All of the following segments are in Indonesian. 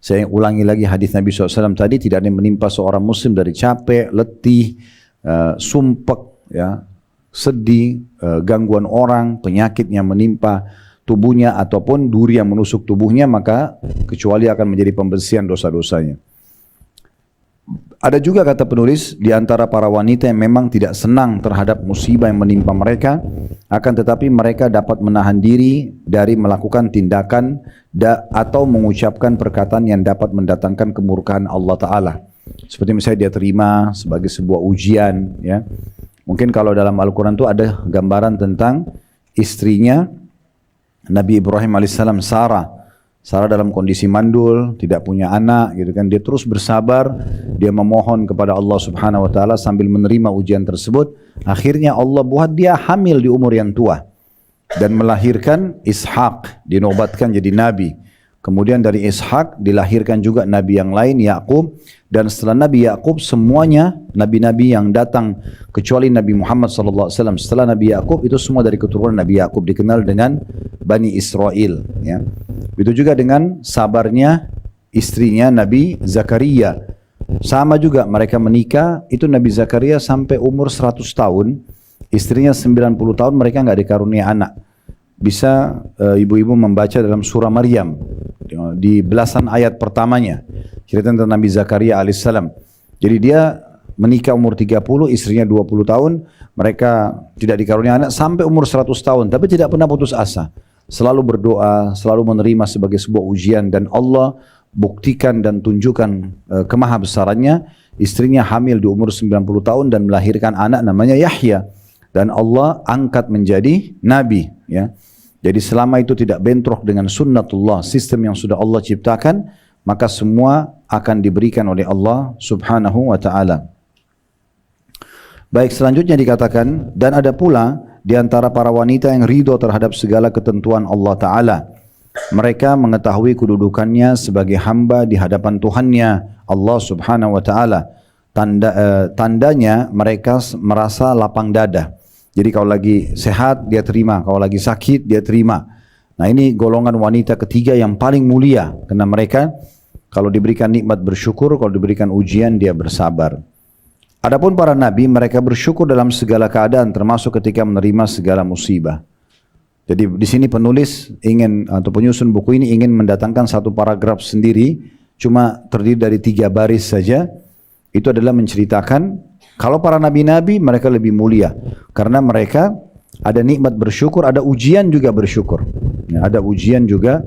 Saya ulangi lagi hadis Nabi SAW tadi, tidak ada yang menimpa seorang muslim dari capek, letih, sumpek, ya, sedih, gangguan orang, penyakit yang menimpa tubuhnya ataupun duri yang menusuk tubuhnya, maka kecuali akan menjadi pembersihan dosa-dosanya. Ada juga kata penulis di antara para wanita yang memang tidak senang terhadap musibah yang menimpa mereka, akan tetapi mereka dapat menahan diri dari melakukan tindakan atau mengucapkan perkataan yang dapat mendatangkan kemurkaan Allah Ta'ala. Seperti misalnya dia terima sebagai sebuah ujian, ya. Mungkin kalau dalam Al-Quran itu ada gambaran tentang istrinya Nabi Ibrahim alaihissalam, Sarah dalam kondisi mandul, tidak punya anak, gitu kan. Dia terus bersabar, dia memohon kepada Allah Subhanahu wa taala sambil menerima ujian tersebut. Akhirnya Allah buat dia hamil di umur yang tua dan melahirkan Ishak, dinobatkan jadi nabi. Kemudian dari Ishak dilahirkan juga nabi yang lain, Yakub, dan setelah Nabi Yakub semuanya nabi-nabi yang datang kecuali Nabi Muhammad sallallahu alaihi wasallam setelah Nabi Yakub itu semua dari keturunan Nabi Yakub, dikenal dengan Bani Israel, ya. Itu juga dengan sabarnya istrinya Nabi Zakaria. Sama juga mereka menikah, itu Nabi Zakaria sampai umur 100 tahun, istrinya 90 tahun, mereka nggak dikarunia anak. Bisa ibu-ibu membaca dalam surah Maryam di belasan ayat pertamanya cerita tentang Nabi Zakaria alaihissalam. Jadi dia menikah umur 30, istrinya 20 tahun, mereka tidak dikarunia anak sampai umur 100 tahun, tapi tidak pernah putus asa. Selalu berdoa, selalu menerima sebagai sebuah ujian, dan Allah buktikan dan tunjukkan kemahabesarannya. Istrinya hamil di umur 90 tahun dan melahirkan anak namanya Yahya, dan Allah angkat menjadi nabi, ya. Jadi selama itu tidak bentrok dengan sunnatullah, sistem yang sudah Allah ciptakan, maka semua akan diberikan oleh Allah Subhanahu wa taala. Baik, selanjutnya dikatakan, dan ada pula di antara para wanita yang ridho terhadap segala ketentuan Allah Ta'ala. Mereka mengetahui kedudukannya sebagai hamba di hadapan Tuhannya, Allah Subhanahu wa Ta'ala. Tandanya mereka merasa lapang dada. Jadi kalau lagi sehat dia terima, kalau lagi sakit dia terima. Nah, ini golongan wanita ketiga yang paling mulia, karena mereka kalau diberikan nikmat bersyukur, kalau diberikan ujian dia bersabar. Adapun para nabi, mereka bersyukur dalam segala keadaan, termasuk ketika menerima segala musibah. Jadi di sini penulis ingin, atau penyusun buku ini ingin mendatangkan satu paragraf sendiri, cuma terdiri dari 3 baris saja. Itu adalah menceritakan kalau para nabi-nabi mereka lebih mulia, karena mereka ada nikmat bersyukur, ada ujian juga bersyukur. Ya, ada ujian juga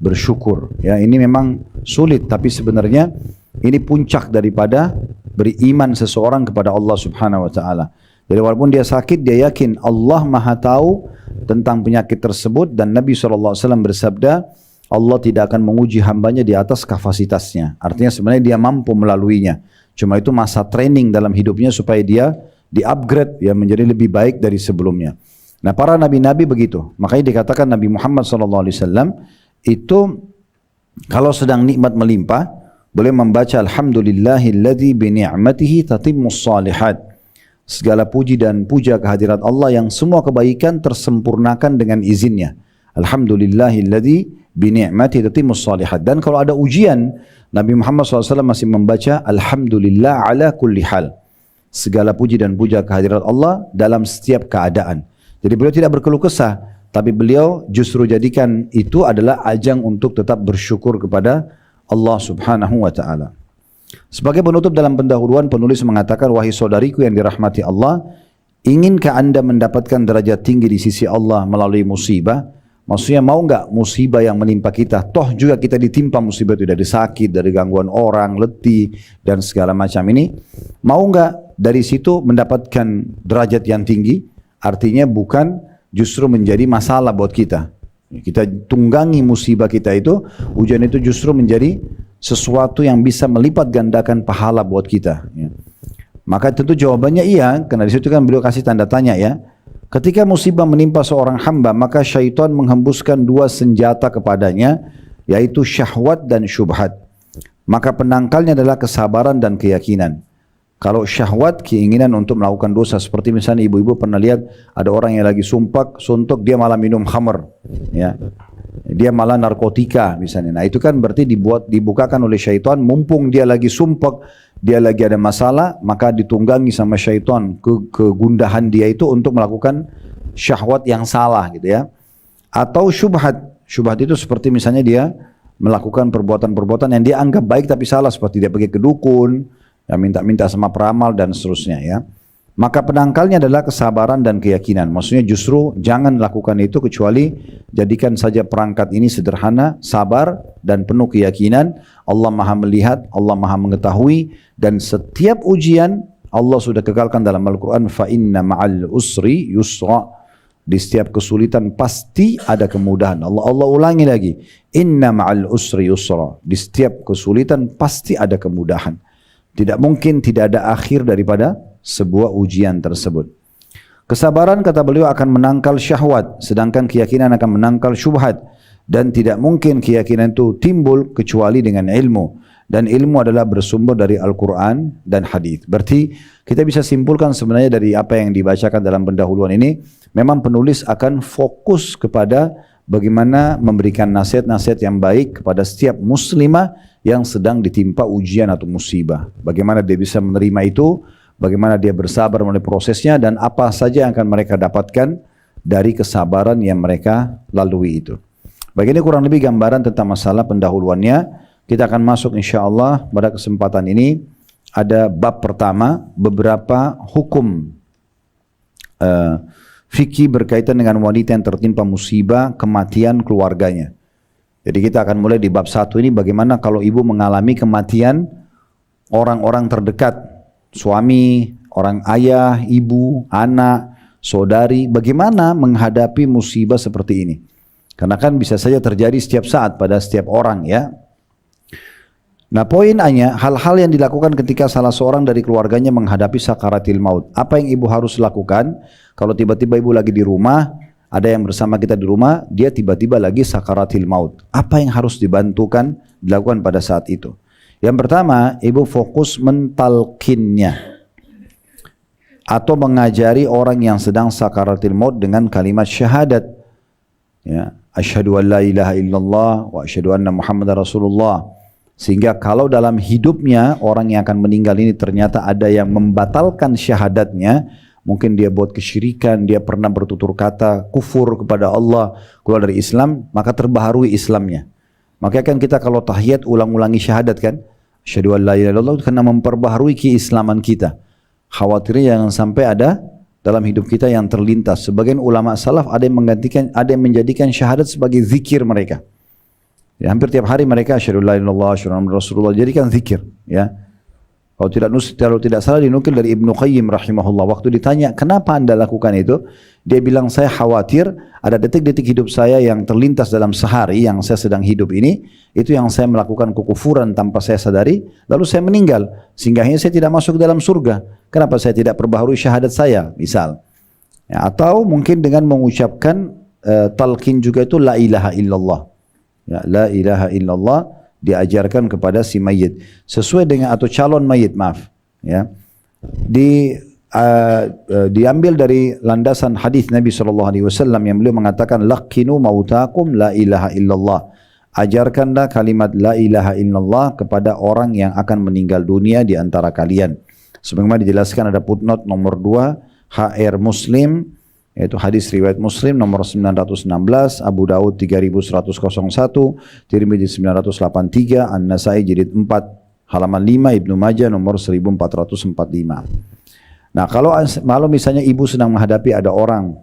bersyukur. Ya, ini memang sulit, tapi sebenarnya ini puncak daripada beriman seseorang kepada Allah Subhanahu wa taala. Jadi walaupun dia sakit, dia yakin Allah Maha tahu tentang penyakit tersebut, dan Nabi SAW bersabda, Allah tidak akan menguji hambanya di atas kapasitasnya. Artinya sebenarnya dia mampu melaluinya. Cuma itu masa training dalam hidupnya supaya dia di-upgrade, ya, menjadi lebih baik dari sebelumnya. Nah, para nabi-nabi begitu. Makanya dikatakan Nabi Muhammad SAW itu kalau sedang nikmat melimpah, boleh membaca Alhamdulillahilladzi bini'matihi tatimmus salihat. Segala puji dan puja kehadirat Allah yang semua kebaikan tersempurnakan dengan izinnya. Alhamdulillahilladzi bini'matihi tatimmus salihat. Dan kalau ada ujian, Nabi Muhammad SAW masih membaca Alhamdulillah ala kulli hal. Segala puji dan puja kehadirat Allah dalam setiap keadaan. Jadi beliau tidak berkeluh kesah, tapi beliau justru jadikan itu adalah ajang untuk tetap bersyukur kepada Allah Subhanahu wa ta'ala. Sebagai penutup dalam pendahuluan, penulis mengatakan, wahai saudariku yang dirahmati Allah, inginkah anda mendapatkan derajat tinggi di sisi Allah melalui musibah? Maksudnya mau enggak musibah yang menimpa kita? Toh juga kita ditimpa musibah itu, dari sakit, dari gangguan orang, letih, dan segala macam ini. Mau enggak dari situ mendapatkan derajat yang tinggi? Artinya bukan justru menjadi masalah buat kita. Kita tunggangi musibah kita itu, ujian itu justru menjadi sesuatu yang bisa melipat gandakan pahala buat kita. Ya. Maka tentu jawabannya iya, karena di situ kan beliau kasih tanda tanya, ya. Ketika musibah menimpa seorang hamba, maka syaitan menghembuskan 2 senjata kepadanya, yaitu syahwat dan syubhat. Maka penangkalnya adalah kesabaran dan keyakinan. Kalau syahwat, keinginan untuk melakukan dosa, seperti misalnya ibu-ibu pernah lihat ada orang yang lagi suntuk, dia malah minum khamr, ya. dia malah narkotika misalnya. Nah itu kan berarti dibukakan oleh syaitan, mumpung dia lagi sumpek, dia lagi ada masalah, maka ditunggangi sama syaitan kegundahan dia itu untuk melakukan syahwat yang salah gitu ya. Atau syubhat itu seperti misalnya dia melakukan perbuatan-perbuatan yang dia anggap baik tapi salah, seperti dia pergi ke dukun, ya minta-minta sama peramal dan seterusnya ya. Maka penangkalnya adalah kesabaran dan keyakinan. Maksudnya justru jangan lakukan itu kecuali jadikan saja perangkat ini sederhana, sabar dan penuh keyakinan. Allah Maha melihat, Allah Maha mengetahui, dan setiap ujian Allah sudah kekalkan dalam Al-Quran, fa inna ma'al usri yusra. Di setiap kesulitan pasti ada kemudahan. Allah ulangi lagi, inna ma'al usri yusra. Di setiap kesulitan pasti ada kemudahan. Tidak mungkin tidak ada akhir daripada sebuah ujian tersebut. Kesabaran kata beliau akan menangkal syahwat, sedangkan keyakinan akan menangkal syubhat. Dan tidak mungkin keyakinan itu timbul kecuali dengan ilmu. Dan ilmu adalah bersumber dari Al-Quran dan hadis. Berarti kita bisa simpulkan sebenarnya dari apa yang dibacakan dalam pendahuluan ini, memang penulis akan fokus kepada bagaimana memberikan nasihat-nasihat yang baik kepada setiap muslimah yang sedang ditimpa ujian atau musibah. Bagaimana dia bisa menerima itu, bagaimana dia bersabar melalui prosesnya, dan apa saja yang akan mereka dapatkan dari kesabaran yang mereka lalui itu. Begini kurang lebih gambaran tentang masalah pendahuluannya. Kita akan masuk insyaAllah pada kesempatan ini. Ada bab pertama, beberapa hukum fikih berkaitan dengan wanita yang tertimpa musibah kematian keluarganya. Jadi kita akan mulai di bab 1 ini, bagaimana kalau ibu mengalami kematian orang-orang terdekat, suami, orang ayah, ibu, anak, saudari, bagaimana menghadapi musibah seperti ini. Karena kan bisa saja terjadi setiap saat pada setiap orang ya. Nah poin A-nya, hal-hal yang dilakukan ketika salah seorang dari keluarganya menghadapi sakaratil maut. Apa yang ibu harus lakukan kalau tiba-tiba ibu lagi di rumah, ada yang bersama kita di rumah, dia tiba-tiba lagi sakaratil maut. Apa yang harus dilakukan pada saat itu? Yang pertama, ibu fokus mentalkinnya atau mengajari orang yang sedang sakaratil maut dengan kalimat syahadat. Ya, asyhadu an la ilaha illallah wa asyhadu anna Muhammadar Rasulullah. Sehingga kalau dalam hidupnya orang yang akan meninggal ini ternyata ada yang membatalkan syahadatnya, mungkin dia buat kesyirikan, dia pernah bertutur kata kufur kepada Allah, keluar dari Islam, maka terbaharui Islamnya. Maka kan kita kalau tahiyat ulang-ulangi syahadat kan, asyhadu an la ilaha illallah, karena memperbaharui keislaman kita. Khawatirnya jangan sampai ada dalam hidup kita yang terlintas. Sebagian ulama salaf ada yang menjadikan syahadat sebagai zikir mereka. Ya, hampir tiap hari mereka asyhadu an la ilaha illallah, asyhadu anna Rasulullah, jadikan zikir ya. Kalau tidak salah dinukil dari Ibnu Qayyim rahimahullah, waktu ditanya kenapa anda lakukan itu, dia bilang saya khawatir ada detik-detik hidup saya yang terlintas dalam sehari yang saya sedang hidup ini, itu yang saya melakukan kekufuran tanpa saya sadari, lalu saya meninggal sehingga akhirnya saya tidak masuk dalam surga. Kenapa saya tidak perbaharui syahadat saya misal ya, atau mungkin dengan mengucapkan talqin juga itu la ilaha illallah ya, la ilaha illallah diajarkan kepada si mayit sesuai dengan atau calon mayit maaf ya, diambil dari landasan hadis Nabi SAW yang beliau mengatakan laqinu mautakum la ilaha illallah, ajarkanlah kalimat la ilaha illallah kepada orang yang akan meninggal dunia di antara kalian. Sebagaimana dijelaskan ada footnote nomor 2 HR Muslim, yaitu hadis riwayat Muslim nomor 916, Abu Daud 3101, Tirmidzi 983, An-Nasai jilid 4 halaman 5, Ibnu Majah nomor 1445. Nah kalau misalnya ibu sedang menghadapi ada orang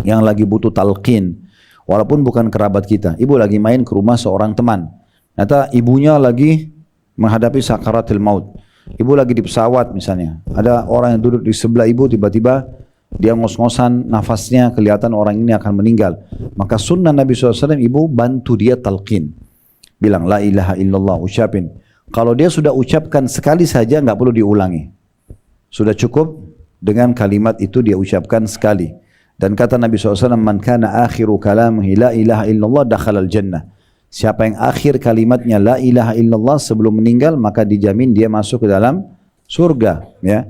yang lagi butuh talqin, walaupun bukan kerabat kita, ibu lagi main ke rumah seorang teman, ternyata ibunya lagi menghadapi sakaratul maut, ibu lagi di pesawat misalnya, ada orang yang duduk di sebelah ibu, tiba-tiba dia ngos-ngosan nafasnya, kelihatan orang ini akan meninggal, maka sunnah Nabi SAW ibu bantu dia talqin, bilang la ilaha illallah, ucapin. Kalau dia sudah ucapkan sekali saja nggak perlu diulangi, sudah cukup dengan kalimat itu dia ucapkan sekali. Dan kata Nabi SAW, man kana akhiru kalamihi la ilaha illallah dakhalal jannah, siapa yang akhir kalimatnya la ilaha illallah sebelum meninggal, maka dijamin dia masuk ke dalam surga ya.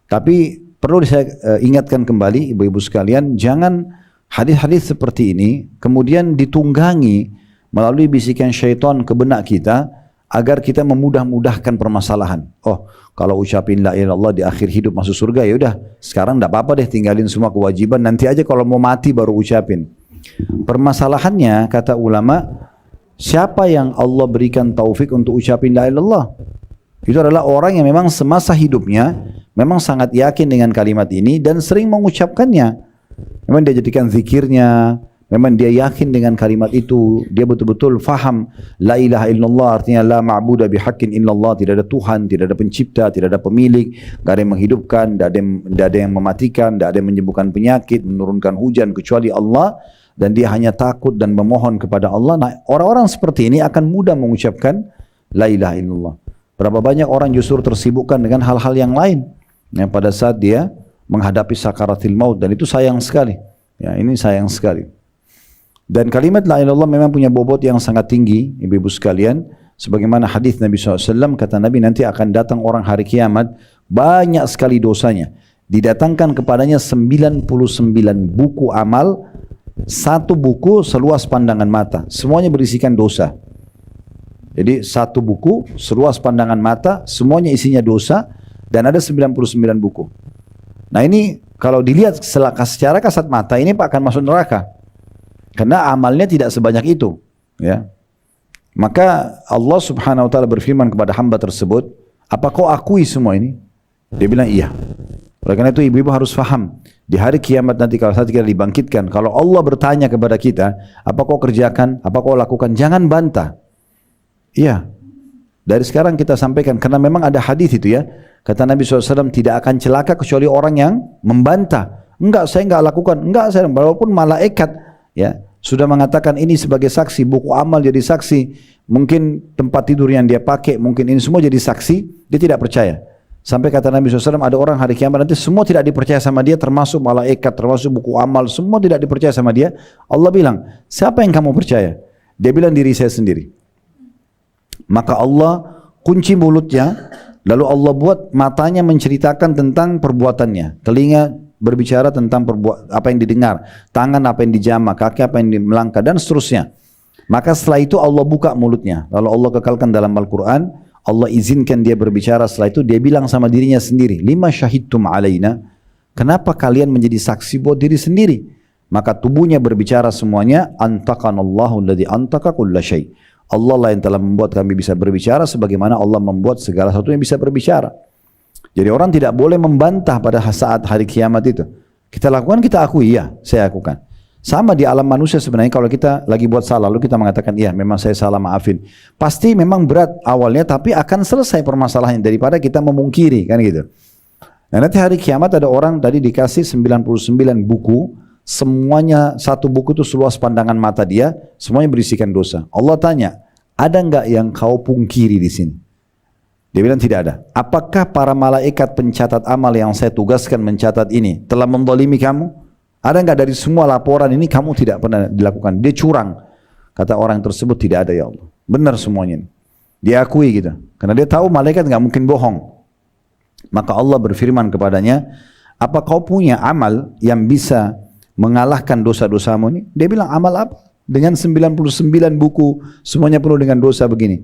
Tapi perlu saya ingatkan kembali ibu-ibu sekalian, jangan Hadis-hadis seperti ini kemudian ditunggangi melalui bisikan syaitan ke benak kita agar kita memudah-mudahkan permasalahan. Oh, kalau ucapin la ilaha illallah di akhir hidup masuk surga, ya udah, sekarang enggak apa-apa deh, tinggalin semua kewajiban, nanti aja kalau mau mati baru ucapin. Permasalahannya kata ulama, siapa yang Allah berikan taufik untuk ucapin la ilaha illallah? Itu adalah orang yang memang semasa hidupnya memang sangat yakin dengan kalimat ini dan sering mengucapkannya. Memang dia jadikan zikirnya, memang dia yakin dengan kalimat itu, dia betul-betul faham la ilaha illallah artinya la ma'budu bihaqqin illallah, tidak ada Tuhan, tidak ada pencipta, tidak ada pemilik, tidak ada yang menghidupkan, tidak ada yang mematikan, tidak ada yang menyembuhkan penyakit, menurunkan hujan kecuali Allah, dan dia hanya takut dan memohon kepada Allah. Nah, orang-orang seperti ini akan mudah mengucapkan la ilaha illallah. Berapa banyak orang justru tersibukkan dengan hal-hal yang lain yang pada saat dia menghadapi sakaratil maut, dan itu sayang sekali. Ya, ini sayang sekali. Dan kalimat la ilaha illallah memang punya bobot yang sangat tinggi, ibu-ibu sekalian. Sebagaimana hadis Nabi SAW, kata Nabi, nanti akan datang orang hari kiamat, banyak sekali dosanya. Didatangkan kepadanya 99 buku amal, satu buku seluas pandangan mata. Semuanya berisikan dosa. Jadi satu buku seluas pandangan mata, semuanya isinya dosa, dan ada 99 buku. Nah ini kalau dilihat secara kasat mata, ini Pak akan masuk neraka. Karena amalnya tidak sebanyak itu. Ya. Maka Allah subhanahu wa ta'ala berfirman kepada hamba tersebut, apa kau akui semua ini? Dia bilang iya. Oleh karena itu ibu-ibu harus faham, di hari kiamat nanti kalau saat kita dibangkitkan, kalau Allah bertanya kepada kita, apa kau kerjakan, apa kau lakukan, jangan bantah. Iya, dari sekarang kita sampaikan, karena memang ada hadis itu ya, kata Nabi SAW, tidak akan celaka kecuali orang yang membantah. Enggak, saya enggak lakukan, enggak, saya, walaupun malaikat ya sudah mengatakan ini sebagai saksi, buku amal jadi saksi, mungkin tempat tidur yang dia pakai, mungkin ini semua jadi saksi, dia tidak percaya. Sampai kata Nabi SAW, ada orang hari kiamat nanti semua tidak dipercaya sama dia, termasuk malaikat, termasuk buku amal, semua tidak dipercaya sama dia. Allah bilang, siapa yang kamu percaya? Dia bilang, diri saya sendiri. Maka Allah kunci mulutnya, lalu Allah buat matanya menceritakan tentang perbuatannya, telinga berbicara tentang apa yang didengar, tangan apa yang dijamah, kaki apa yang melangkah, dan seterusnya. Maka setelah itu Allah buka mulutnya, lalu Allah kekalkan dalam Al-Quran, Allah izinkan dia berbicara. Setelah itu dia bilang sama dirinya sendiri, lima syahidtum alaina, kenapa kalian menjadi saksi buat diri sendiri? Maka tubuhnya berbicara semuanya, antaqanallahu alladhi antaka kulla syai'. Allah lah yang telah membuat kami bisa berbicara sebagaimana Allah membuat segala sesuatu yang bisa berbicara. Jadi orang tidak boleh membantah pada saat hari kiamat itu. Kita lakukan, kita akui, ya saya lakukan. Sama di alam manusia sebenarnya, kalau kita lagi buat salah lalu kita mengatakan, iya memang saya salah, maafin. Pasti memang berat awalnya, tapi akan selesai permasalahannya daripada kita memungkiri, kan gitu. Nah nanti hari kiamat ada orang tadi dikasih 99 buku, semuanya satu buku itu seluas pandangan mata dia, semuanya berisikan dosa. Allah tanya, ada enggak yang kau pungkiri di sini? Dia bilang tidak ada. Apakah para malaikat pencatat amal yang saya tugaskan mencatat ini telah mendolimi kamu? Ada enggak dari semua laporan ini kamu tidak pernah dilakukan? Dia curang. Kata orang tersebut, tidak ada ya Allah. Benar semuanya. Dia akui gitu. Karena dia tahu malaikat enggak mungkin bohong. Maka Allah berfirman kepadanya, apa kau punya amal yang bisa mengalahkan dosa-dosamu ini? Dia bilang, amal apa? Dengan 99 buku, semuanya penuh dengan dosa begini.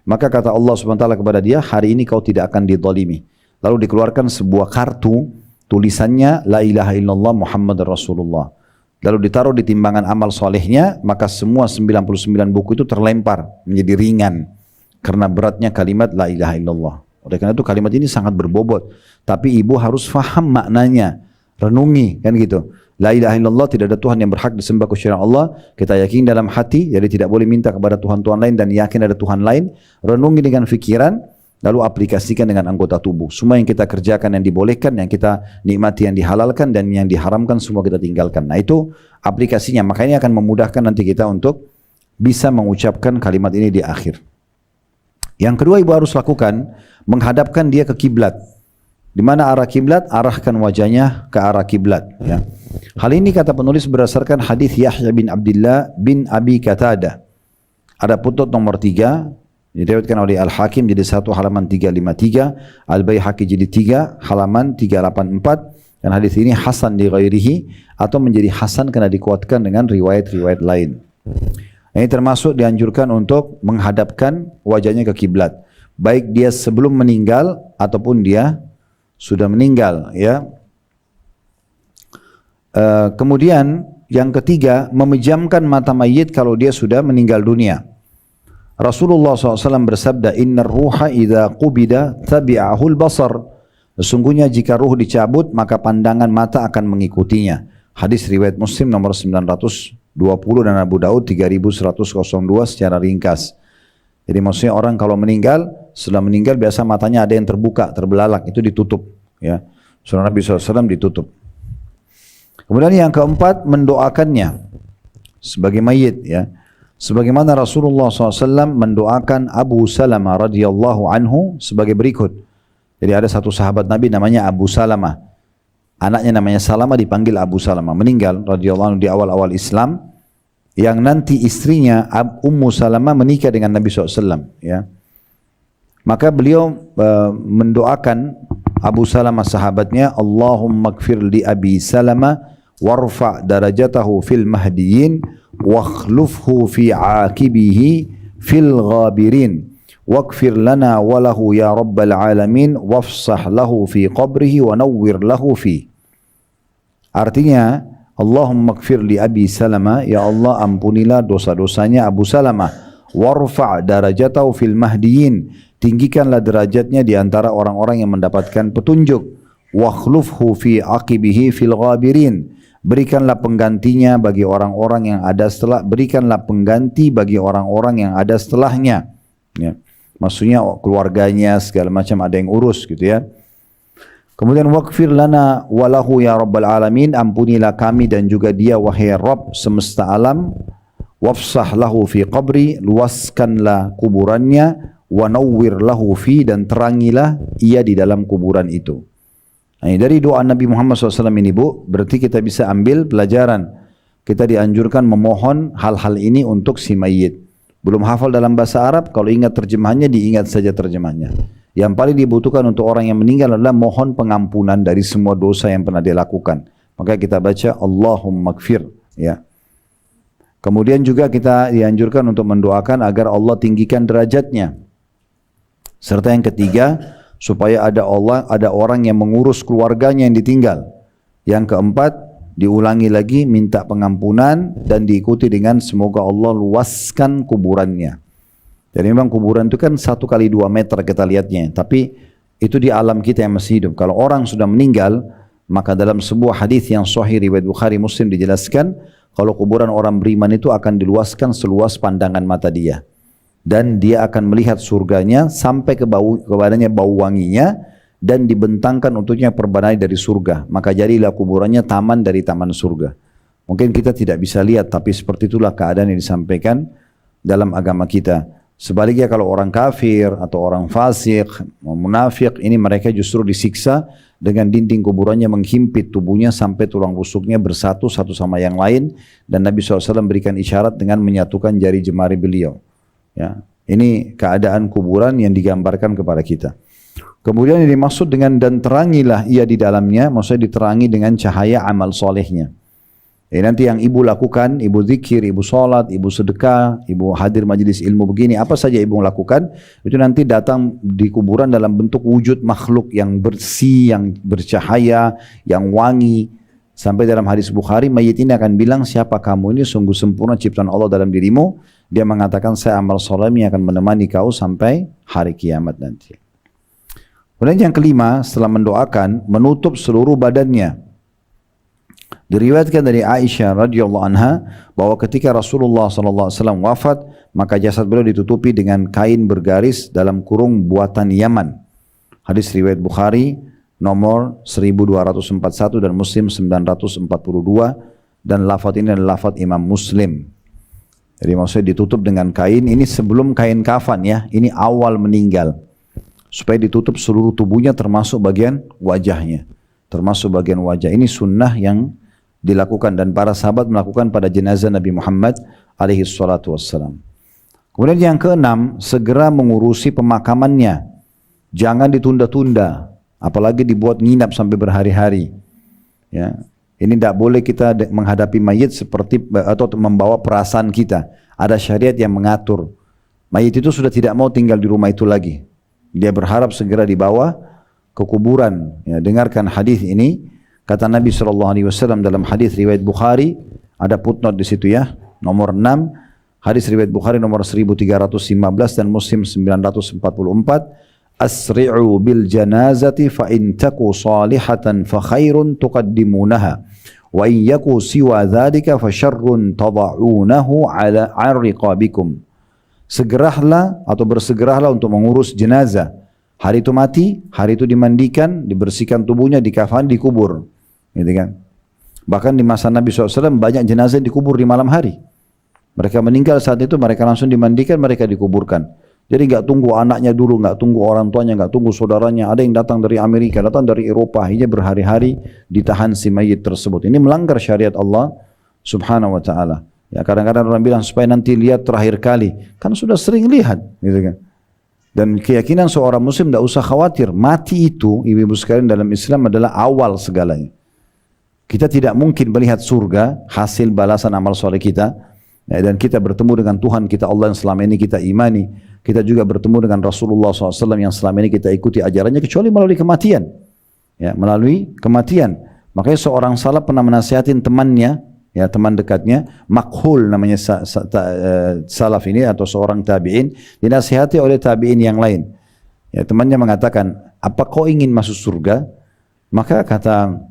Maka kata Allah SWT kepada dia, hari ini kau tidak akan dizalimi. Lalu dikeluarkan sebuah kartu, tulisannya, la ilaha illallah Muhammad Rasulullah. Lalu ditaruh di timbangan amal solehnya, maka semua 99 buku itu terlempar, menjadi ringan. Karena beratnya kalimat la ilaha illallah. Oleh karena itu kalimat ini sangat berbobot. Tapi ibu harus faham maknanya. Renungi, kan gitu. La ilaha illallah, tidak ada Tuhan yang berhak disembah kecuali Allah. Kita yakin dalam hati, jadi tidak boleh minta kepada Tuhan-Tuhan lain dan yakin ada Tuhan lain. Renungi dengan fikiran, lalu aplikasikan dengan anggota tubuh. Semua yang kita kerjakan yang dibolehkan, yang kita nikmati yang dihalalkan, dan yang diharamkan semua kita tinggalkan. Nah itu aplikasinya, maka ini akan memudahkan nanti kita untuk bisa mengucapkan kalimat ini di akhir. Yang kedua ibu harus lakukan, menghadapkan dia ke kiblat. Di mana arah kiblat? Arahkan wajahnya ke arah kiblat. Ya. Hal ini kata penulis berdasarkan hadis Yahya bin Abdullah bin Abi Qatadah. Ada putut nomor 3, diriwayatkan oleh Al-Hakim jadi 1 halaman 353, Al-Baihaqi jadi 3 halaman 384, Dan hadis ini hasan di ghairihi atau menjadi hasan karena dikuatkan dengan riwayat-riwayat lain. Ini termasuk dianjurkan untuk menghadapkan wajahnya ke kiblat, baik dia sebelum meninggal ataupun dia sudah meninggal, ya. Kemudian yang ketiga, memejamkan mata mayit kalau dia sudah meninggal dunia. Rasulullah SAW bersabda, Innar ruha idha qubida tabi'ahul basar. Sesungguhnya jika ruh dicabut, maka pandangan mata akan mengikutinya. Hadis riwayat Muslim nomor 920 dan Abu Daud 3102 secara ringkas. Jadi maksudnya orang kalau meninggal, setelah meninggal biasa matanya ada yang terbuka, terbelalak, itu ditutup. Ya, Sunnah Nabi SAW ditutup. Kemudian yang keempat, mendoakannya sebagai mayit, ya. Sebagaimana Rasulullah SAW mendoakan Abu Salamah radhiyallahu anhu sebagai berikut. Jadi ada satu sahabat Nabi namanya Abu Salamah. Anaknya namanya Salamah, dipanggil Abu Salamah. Meninggal radhiyallahu anhu di awal-awal Islam. Yang nanti istrinya Ummu Salamah menikah dengan Nabi SAW. Ya. Maka beliau mendoakan Abu Salamah sahabatnya, Allahumma gfir li Abi Salamah warfa darajatahu fil mahdiyin wakhlufhu fi akibihi fil ghabirin waghfir lana walahu ya rabbal alamin wafsah lahu fi qabrihi wa nawwir lahu fi. Artinya, Allahumma gfir li Abi Salamah, ya Allah ampunilah dosa-dosanya Abu Salamah, warfa darajatahu fil mahdiyin, tinggikanlah derajatnya di antara orang-orang yang mendapatkan petunjuk, wakhlufhu fi aqibihi fil ghabirin, berikanlah penggantinya bagi orang-orang yang ada setelah, berikanlah pengganti bagi orang-orang yang ada setelahnya. Ya. Maksudnya keluarganya segala macam ada yang urus gitu ya. Kemudian waghfir lana walahu ya rabbal alamin, ampunilah kami dan juga dia wahai Rabb semesta alam. Wafsah lahu fi qabri, luaskanlah kuburannya, wa nawwir lahu fi, dan terangilah ia di dalam kuburan itu. Nah, dari doa Nabi Muhammad SAW ini, Bu, berarti kita bisa ambil pelajaran. Kita dianjurkan memohon hal-hal ini untuk si mayit. Belum hafal dalam bahasa Arab, kalau ingat terjemahannya, diingat saja terjemahannya. Yang paling dibutuhkan untuk orang yang meninggal adalah mohon pengampunan dari semua dosa yang pernah dia lakukan. Maka kita baca Allahumma gfir, ya. Kemudian juga kita dianjurkan untuk mendoakan agar Allah tinggikan derajatnya. Serta yang ketiga, supaya ada orang yang mengurus keluarganya yang ditinggal. Yang keempat, diulangi lagi minta pengampunan dan diikuti dengan semoga Allah luaskan kuburannya. Jadi memang kuburan itu kan 1x2 meter kita lihatnya, tapi itu di alam kita yang masih hidup. Kalau orang sudah meninggal, maka dalam sebuah hadis yang sahih riwayat Bukhari Muslim dijelaskan, kalau kuburan orang beriman itu akan diluaskan seluas pandangan mata dia. Dan dia akan melihat surganya sampai ke badannya bau wanginya, dan dibentangkan untuknya perbanai dari surga. Maka jadilah kuburannya taman dari taman surga. Mungkin kita tidak bisa lihat, tapi seperti itulah keadaan yang disampaikan dalam agama kita. Sebaliknya kalau orang kafir atau orang fasik, munafik, ini mereka justru disiksa dengan dinding kuburannya menghimpit tubuhnya sampai tulang rusuknya bersatu satu sama yang lain, dan Nabi SAW berikan isyarat dengan menyatukan jari jemari beliau. Ya, ini keadaan kuburan yang digambarkan kepada kita. Kemudian yang dimaksud dengan dan terangilah ia di dalamnya, maksudnya diterangi dengan cahaya amal solehnya. Nanti yang ibu lakukan, ibu zikir, ibu sholat, ibu sedekah, ibu hadir majelis ilmu begini, apa saja ibu lakukan, itu nanti datang di kuburan dalam bentuk wujud makhluk yang bersih, yang bercahaya, yang wangi. Sampai dalam hadis Bukhari, mayit ini akan bilang, siapa kamu ini, sungguh sempurna ciptaan Allah dalam dirimu. Dia mengatakan, saya amal soleh yang akan menemani kau sampai hari kiamat nanti. Kemudian yang kelima, setelah mendoakan, menutup seluruh badannya. Diriwayatkan dari Aisyah radhiyallahu anha bahwa ketika Rasulullah SAW wafat, maka jasad beliau ditutupi dengan kain bergaris dalam kurung buatan Yaman. Hadis riwayat Bukhari nomor 1241 dan Muslim 942, dan lafaz ini adalah lafaz Imam Muslim. Jadi maksudnya ditutup dengan kain, ini sebelum kain kafan ya, ini awal meninggal. Supaya ditutup seluruh tubuhnya termasuk bagian wajahnya. Termasuk bagian wajah. Ini sunnah yang dilakukan dan para sahabat melakukan pada jenazah Nabi Muhammad alaihi salatu wassalam. Kemudian yang keenam, segera mengurusi pemakamannya. Jangan ditunda-tunda, apalagi dibuat nginap sampai berhari-hari. Ya, ini tidak boleh kita menghadapi mayit seperti atau membawa perasaan kita. Ada syariat yang mengatur. Mayit itu sudah tidak mau tinggal di rumah itu lagi. Dia berharap segera dibawa ke kuburan. Ya, dengarkan hadis ini. Kata Nabi SAW dalam hadis riwayat Bukhari, ada footnote di situ ya, nomor 6, hadis riwayat Bukhari nomor 1315 dan Muslim 944. Asri'u bil janazati fa in taku salihatan fa khairun tuqaddimunaha wa in yaku siwa dzalika fa syarrun tada'unahu ala riqabikum. Segeralah atau bersegeralah untuk mengurus jenazah. Hari itu mati, hari itu dimandikan, dibersihkan tubuhnya, dikafan, dikubur. Gitu kan? Bahkan di masa Nabi SAW banyak jenazah dikubur di malam hari. Mereka meninggal saat itu, mereka langsung dimandikan, mereka dikuburkan. Jadi nggak tunggu anaknya dulu, nggak tunggu orang tuanya, nggak tunggu saudaranya. Ada yang datang dari Amerika, datang dari Eropa, akhirnya berhari-hari ditahan si mayit tersebut. Ini melanggar syariat Allah Subhanahu wa Ta'ala. Ya, kadang-kadang orang bilang supaya nanti lihat terakhir kali, kan sudah sering lihat, gitu kan? Dan keyakinan seorang Muslim tidak usah khawatir. Mati itu, ibu-ibu sekalian, dalam Islam adalah awal segalanya. Kita tidak mungkin melihat surga hasil balasan amal soleh kita. Ya, dan kita bertemu dengan Tuhan kita Allah yang selama ini kita imani. Kita juga bertemu dengan Rasulullah SAW yang selama ini kita ikuti ajarannya kecuali melalui kematian. Ya, melalui kematian. Makanya seorang salaf pernah menasihatin temannya, ya teman dekatnya, Makhul namanya salaf ini atau seorang tabi'in, dinasihati oleh tabi'in yang lain. Ya, temannya mengatakan, apa kau ingin masuk surga? Maka kata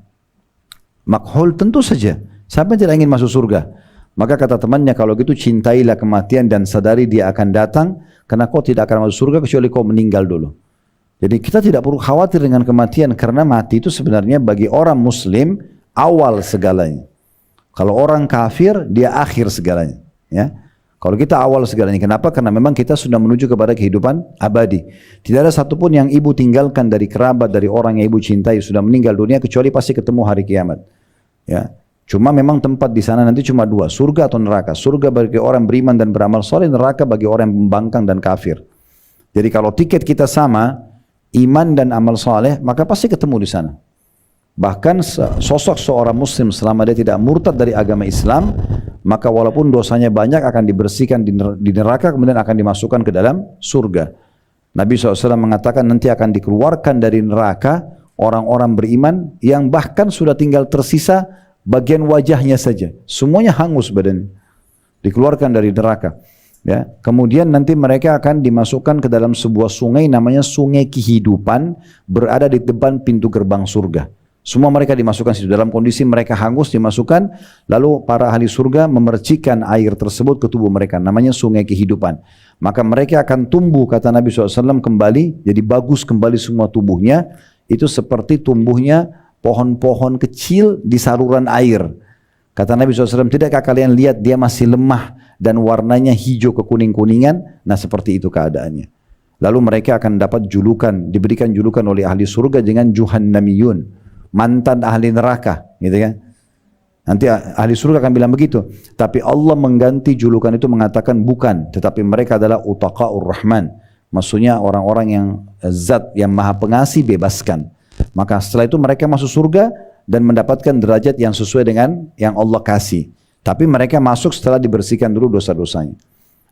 Makhul, tentu saja. Siapa yang tidak ingin masuk surga? Maka kata temannya, kalau gitu cintailah kematian dan sadari dia akan datang, karena kau tidak akan masuk surga kecuali kau meninggal dulu. Jadi kita tidak perlu khawatir dengan kematian, karena mati itu sebenarnya bagi orang Muslim awal segalanya. Kalau orang kafir, dia akhir segalanya. Ya. Kalau kita awal segalanya, kenapa? Karena memang kita sudah menuju kepada kehidupan abadi. Tidak ada satupun yang ibu tinggalkan dari kerabat, dari orang yang ibu cintai, sudah meninggal dunia, kecuali pasti ketemu hari kiamat. Ya. Cuma memang tempat di sana nanti cuma dua, surga atau neraka. Surga bagi orang beriman dan beramal soleh, neraka bagi orang yang membangkang dan kafir. Jadi kalau tiket kita sama, iman dan amal soleh, maka pasti ketemu di sana. Bahkan sosok seorang muslim selama dia tidak murtad dari agama Islam, maka walaupun dosanya banyak akan dibersihkan di neraka, kemudian akan dimasukkan ke dalam surga. Nabi SAW mengatakan nanti akan dikeluarkan dari neraka orang-orang beriman yang bahkan sudah tinggal tersisa bagian wajahnya saja, semuanya hangus badannya, dikeluarkan dari neraka. Ya, kemudian nanti mereka akan dimasukkan ke dalam sebuah sungai namanya sungai kehidupan, berada di depan pintu gerbang surga. Semua mereka dimasukkan situ dalam kondisi mereka hangus, dimasukkan, lalu para ahli surga memercikkan air tersebut ke tubuh mereka, namanya sungai kehidupan. Maka mereka akan tumbuh, kata Nabi SAW, kembali, jadi bagus kembali semua tubuhnya, itu seperti tumbuhnya pohon-pohon kecil di saluran air. Kata Nabi SAW, tidakkah kalian lihat dia masih lemah dan warnanya hijau kekuning-kuningan? Nah seperti itu keadaannya. Lalu mereka akan dapat julukan, diberikan julukan oleh ahli surga dengan Juhannamiyun, mantan ahli neraka, gitu kan? Nanti ahli surga akan bilang begitu. Tapi Allah mengganti julukan itu, mengatakan bukan, tetapi mereka adalah utaqa'ur rahman. Maksudnya orang-orang yang zat yang maha pengasih bebaskan. Maka setelah itu mereka masuk surga dan mendapatkan derajat yang sesuai dengan yang Allah kasih. Tapi mereka masuk setelah dibersihkan dulu dosa-dosanya.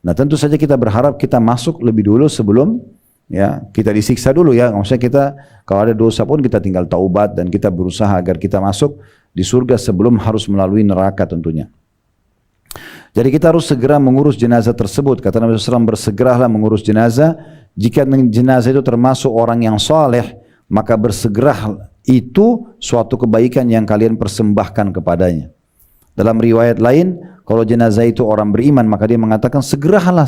Nah tentu saja kita berharap kita masuk lebih dulu sebelum ya kita disiksa dulu ya. Maksudnya kita kalau ada dosa pun kita tinggal taubat dan kita berusaha agar kita masuk di surga sebelum harus melalui neraka tentunya. Jadi kita harus segera mengurus jenazah tersebut. Kata Nabi SAW, bersegeralah mengurus jenazah. Jika jenazah itu termasuk orang yang saleh, maka bersegera itu suatu kebaikan yang kalian persembahkan kepadanya. Dalam riwayat lain, kalau jenazah itu orang beriman, maka dia mengatakan segeralah,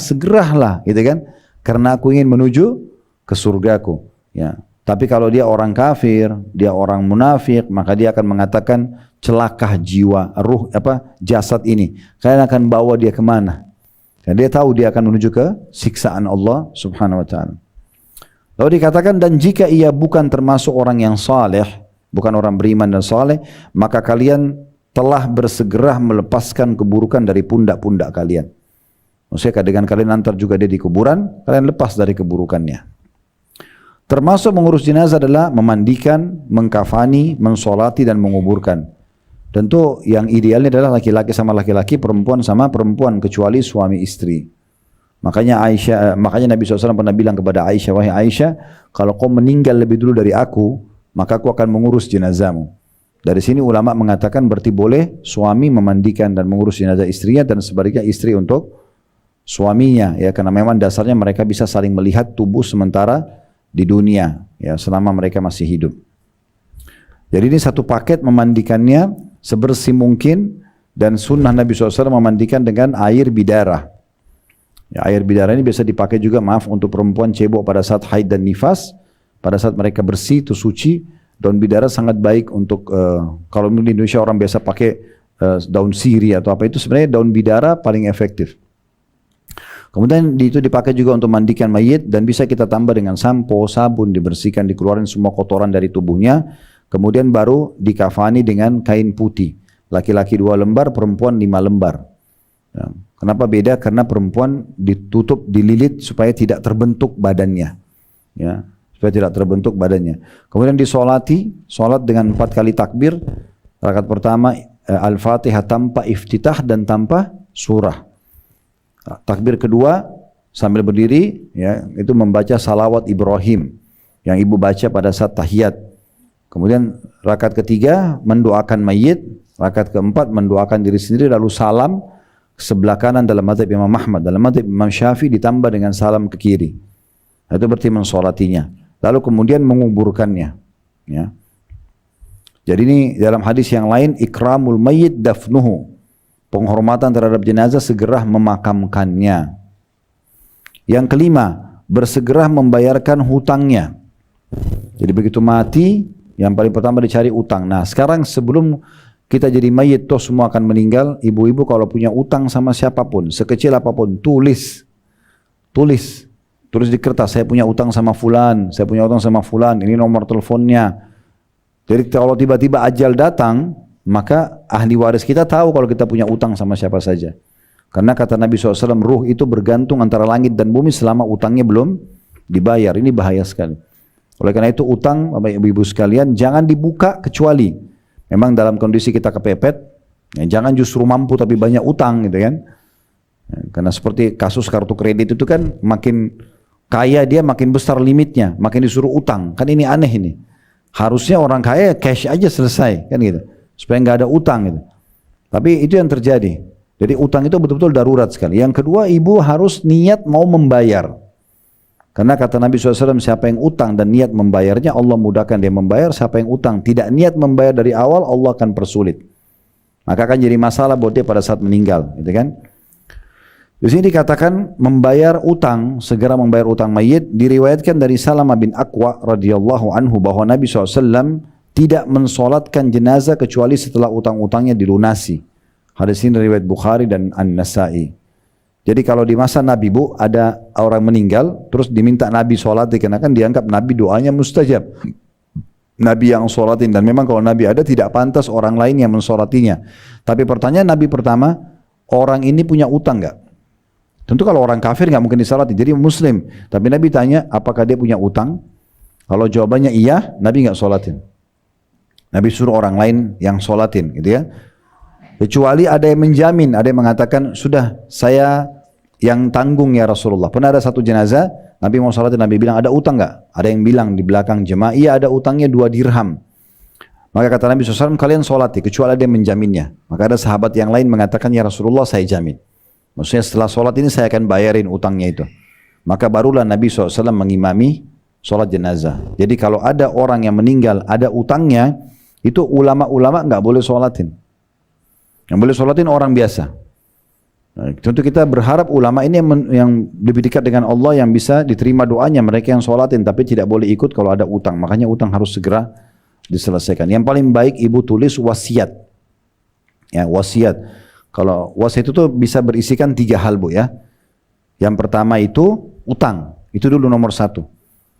gitu kan? Karena aku ingin menuju ke surgaku. Ya. Tapi kalau dia orang kafir, dia orang munafik, maka dia akan mengatakan celakah jiwa, jasad ini. Kalian akan bawa dia kemana? Dan dia tahu dia akan menuju ke siksaan Allah Subhanahu Wa Taala. Lalu dikatakan, dan jika ia bukan termasuk orang yang saleh, bukan orang beriman dan saleh, maka kalian telah bersegera melepaskan keburukan dari pundak-pundak kalian. Maksudnya dengan kalian antar juga dia di kuburan, kalian lepas dari keburukannya. Termasuk mengurus jenazah adalah memandikan, mengkafani, mensolati dan menguburkan. Tentu yang idealnya adalah laki-laki sama laki-laki, perempuan sama perempuan, kecuali suami istri. Makanya Nabi SAW pernah bilang kepada Aisyah, wahai Aisyah, kalau kau meninggal lebih dulu dari aku, maka aku akan mengurus jenazahmu. Dari sini ulama mengatakan berarti boleh suami memandikan dan mengurus jenazah istrinya, dan sebaliknya istri untuk suaminya, ya, karena memang dasarnya mereka bisa saling melihat tubuh sementara di dunia, ya, selama mereka masih hidup. Jadi ini satu paket memandikannya sebersih mungkin, dan sunnah Nabi SAW memandikan dengan air bidara. Ya, air bidara ini biasa dipakai juga, maaf, untuk perempuan cebok pada saat haid dan nifas, pada saat mereka bersih itu suci. Daun bidara sangat baik untuk, kalau di Indonesia orang biasa pakai daun sirih atau apa, itu sebenarnya daun bidara paling efektif. Kemudian itu dipakai juga untuk mandikan mayit, dan bisa kita tambah dengan sampo, sabun, dibersihkan, dikeluarkan semua kotoran dari tubuhnya. Kemudian baru dikafani dengan kain putih. Laki-laki 2 lembar, perempuan 5 lembar. Ya. Kenapa beda? Karena perempuan ditutup, dililit supaya tidak terbentuk badannya. Ya, supaya tidak terbentuk badannya. Kemudian disolati, solat dengan 4 kali takbir. Rakaat pertama Al-Fatihah tanpa iftitah dan tanpa surah. Takbir kedua sambil berdiri, ya, itu membaca salawat Ibrahim yang ibu baca pada saat tahiyat. Kemudian rakaat ketiga mendoakan mayit, rakaat keempat mendoakan diri sendiri, lalu salam sebelah kanan dalam mazhab Imam Ahmad, dalam mazhab Imam Syafi'i ditambah dengan salam ke kiri. Itu berarti mensolatinya. Lalu kemudian menguburkannya. Ya. Jadi ini dalam hadis yang lain, ikramul mayyit dafnuhu, penghormatan terhadap jenazah, segera memakamkannya. Yang kelima, bersegera membayarkan hutangnya. Jadi begitu mati, yang paling pertama dicari utang. Nah sekarang sebelum kita jadi mayit, toh semua akan meninggal. Ibu-ibu kalau punya utang sama siapapun, sekecil apapun, tulis di kertas, saya punya utang sama fulan, saya punya utang sama fulan, ini nomor teleponnya. Jadi kalau tiba-tiba ajal datang, maka ahli waris kita tahu kalau kita punya utang sama siapa saja. Karena kata Nabi SAW, ruh itu bergantung antara langit dan bumi selama utangnya belum dibayar. Ini bahaya sekali. Oleh karena itu utang, Bapak Ibu sekalian, jangan dibuka kecuali memang dalam kondisi kita kepepet. Ya, jangan justru mampu tapi banyak utang gitu kan. Ya, karena seperti kasus kartu kredit itu kan, makin kaya dia makin besar limitnya, makin disuruh utang. Kan ini aneh ini. Harusnya orang kaya cash aja selesai kan gitu, supaya nggak ada utang gitu. Tapi itu yang terjadi. Jadi utang itu betul-betul darurat sekali. Yang kedua, ibu harus niat mau membayar. Karena kata Nabi SAW, siapa yang utang dan niat membayarnya, Allah mudahkan dia membayar. Siapa yang utang tidak niat membayar dari awal, Allah akan persulit. Maka akan jadi masalah buat dia pada saat meninggal, gitu kan? Di sini dikatakan membayar utang, segera membayar utang mayit. Diriwayatkan dari Salamah bin Aqwa radhiyallahu anhu bahwa Nabi SAW tidak mensolatkan jenazah kecuali setelah utang-utangnya dilunasi. Hadis ini riwayat Bukhari dan An-Nasai. Jadi kalau di masa Nabi, Bu, ada orang meninggal terus diminta Nabi sholat, dikarenakan dianggap Nabi doanya mustajab. Nabi yang sholatin, dan memang kalau Nabi ada tidak pantas orang lain yang mensolatinya. Tapi pertanyaan Nabi pertama, orang ini punya utang enggak? Tentu kalau orang kafir nggak mungkin disolati, jadi muslim. Tapi Nabi tanya, apakah dia punya utang? Kalau jawabannya iya, Nabi nggak sholatin. Nabi suruh orang lain yang sholatin, gitu ya. Kecuali ada yang menjamin, ada yang mengatakan, sudah saya yang tanggung ya Rasulullah. Pernah ada satu jenazah, Nabi mau sholatin, Nabi bilang, ada utang nggak? Ada yang bilang di belakang jemaah, iya ada utangnya 2 dirham. Maka kata Nabi SAW, kalian sholati, kecuali ada yang menjaminnya. Maka ada sahabat yang lain mengatakan, ya Rasulullah saya jamin. Maksudnya setelah sholat ini saya akan bayarin utangnya itu. Maka barulah Nabi SAW mengimami sholat jenazah. Jadi kalau ada orang yang meninggal, ada utangnya, itu ulama-ulama nggak boleh sholatin. Yang boleh sholatin orang biasa. Nah, tentu kita berharap ulama ini yang lebih dekat dengan Allah, yang bisa diterima doanya, mereka yang sholatin, tapi tidak boleh ikut kalau ada utang. Makanya utang harus segera diselesaikan. Yang paling baik ibu tulis wasiat. Ya, wasiat. Kalau wasiat itu bisa berisikan 3 hal, Bu, ya. Yang pertama itu utang, itu dulu nomor 1.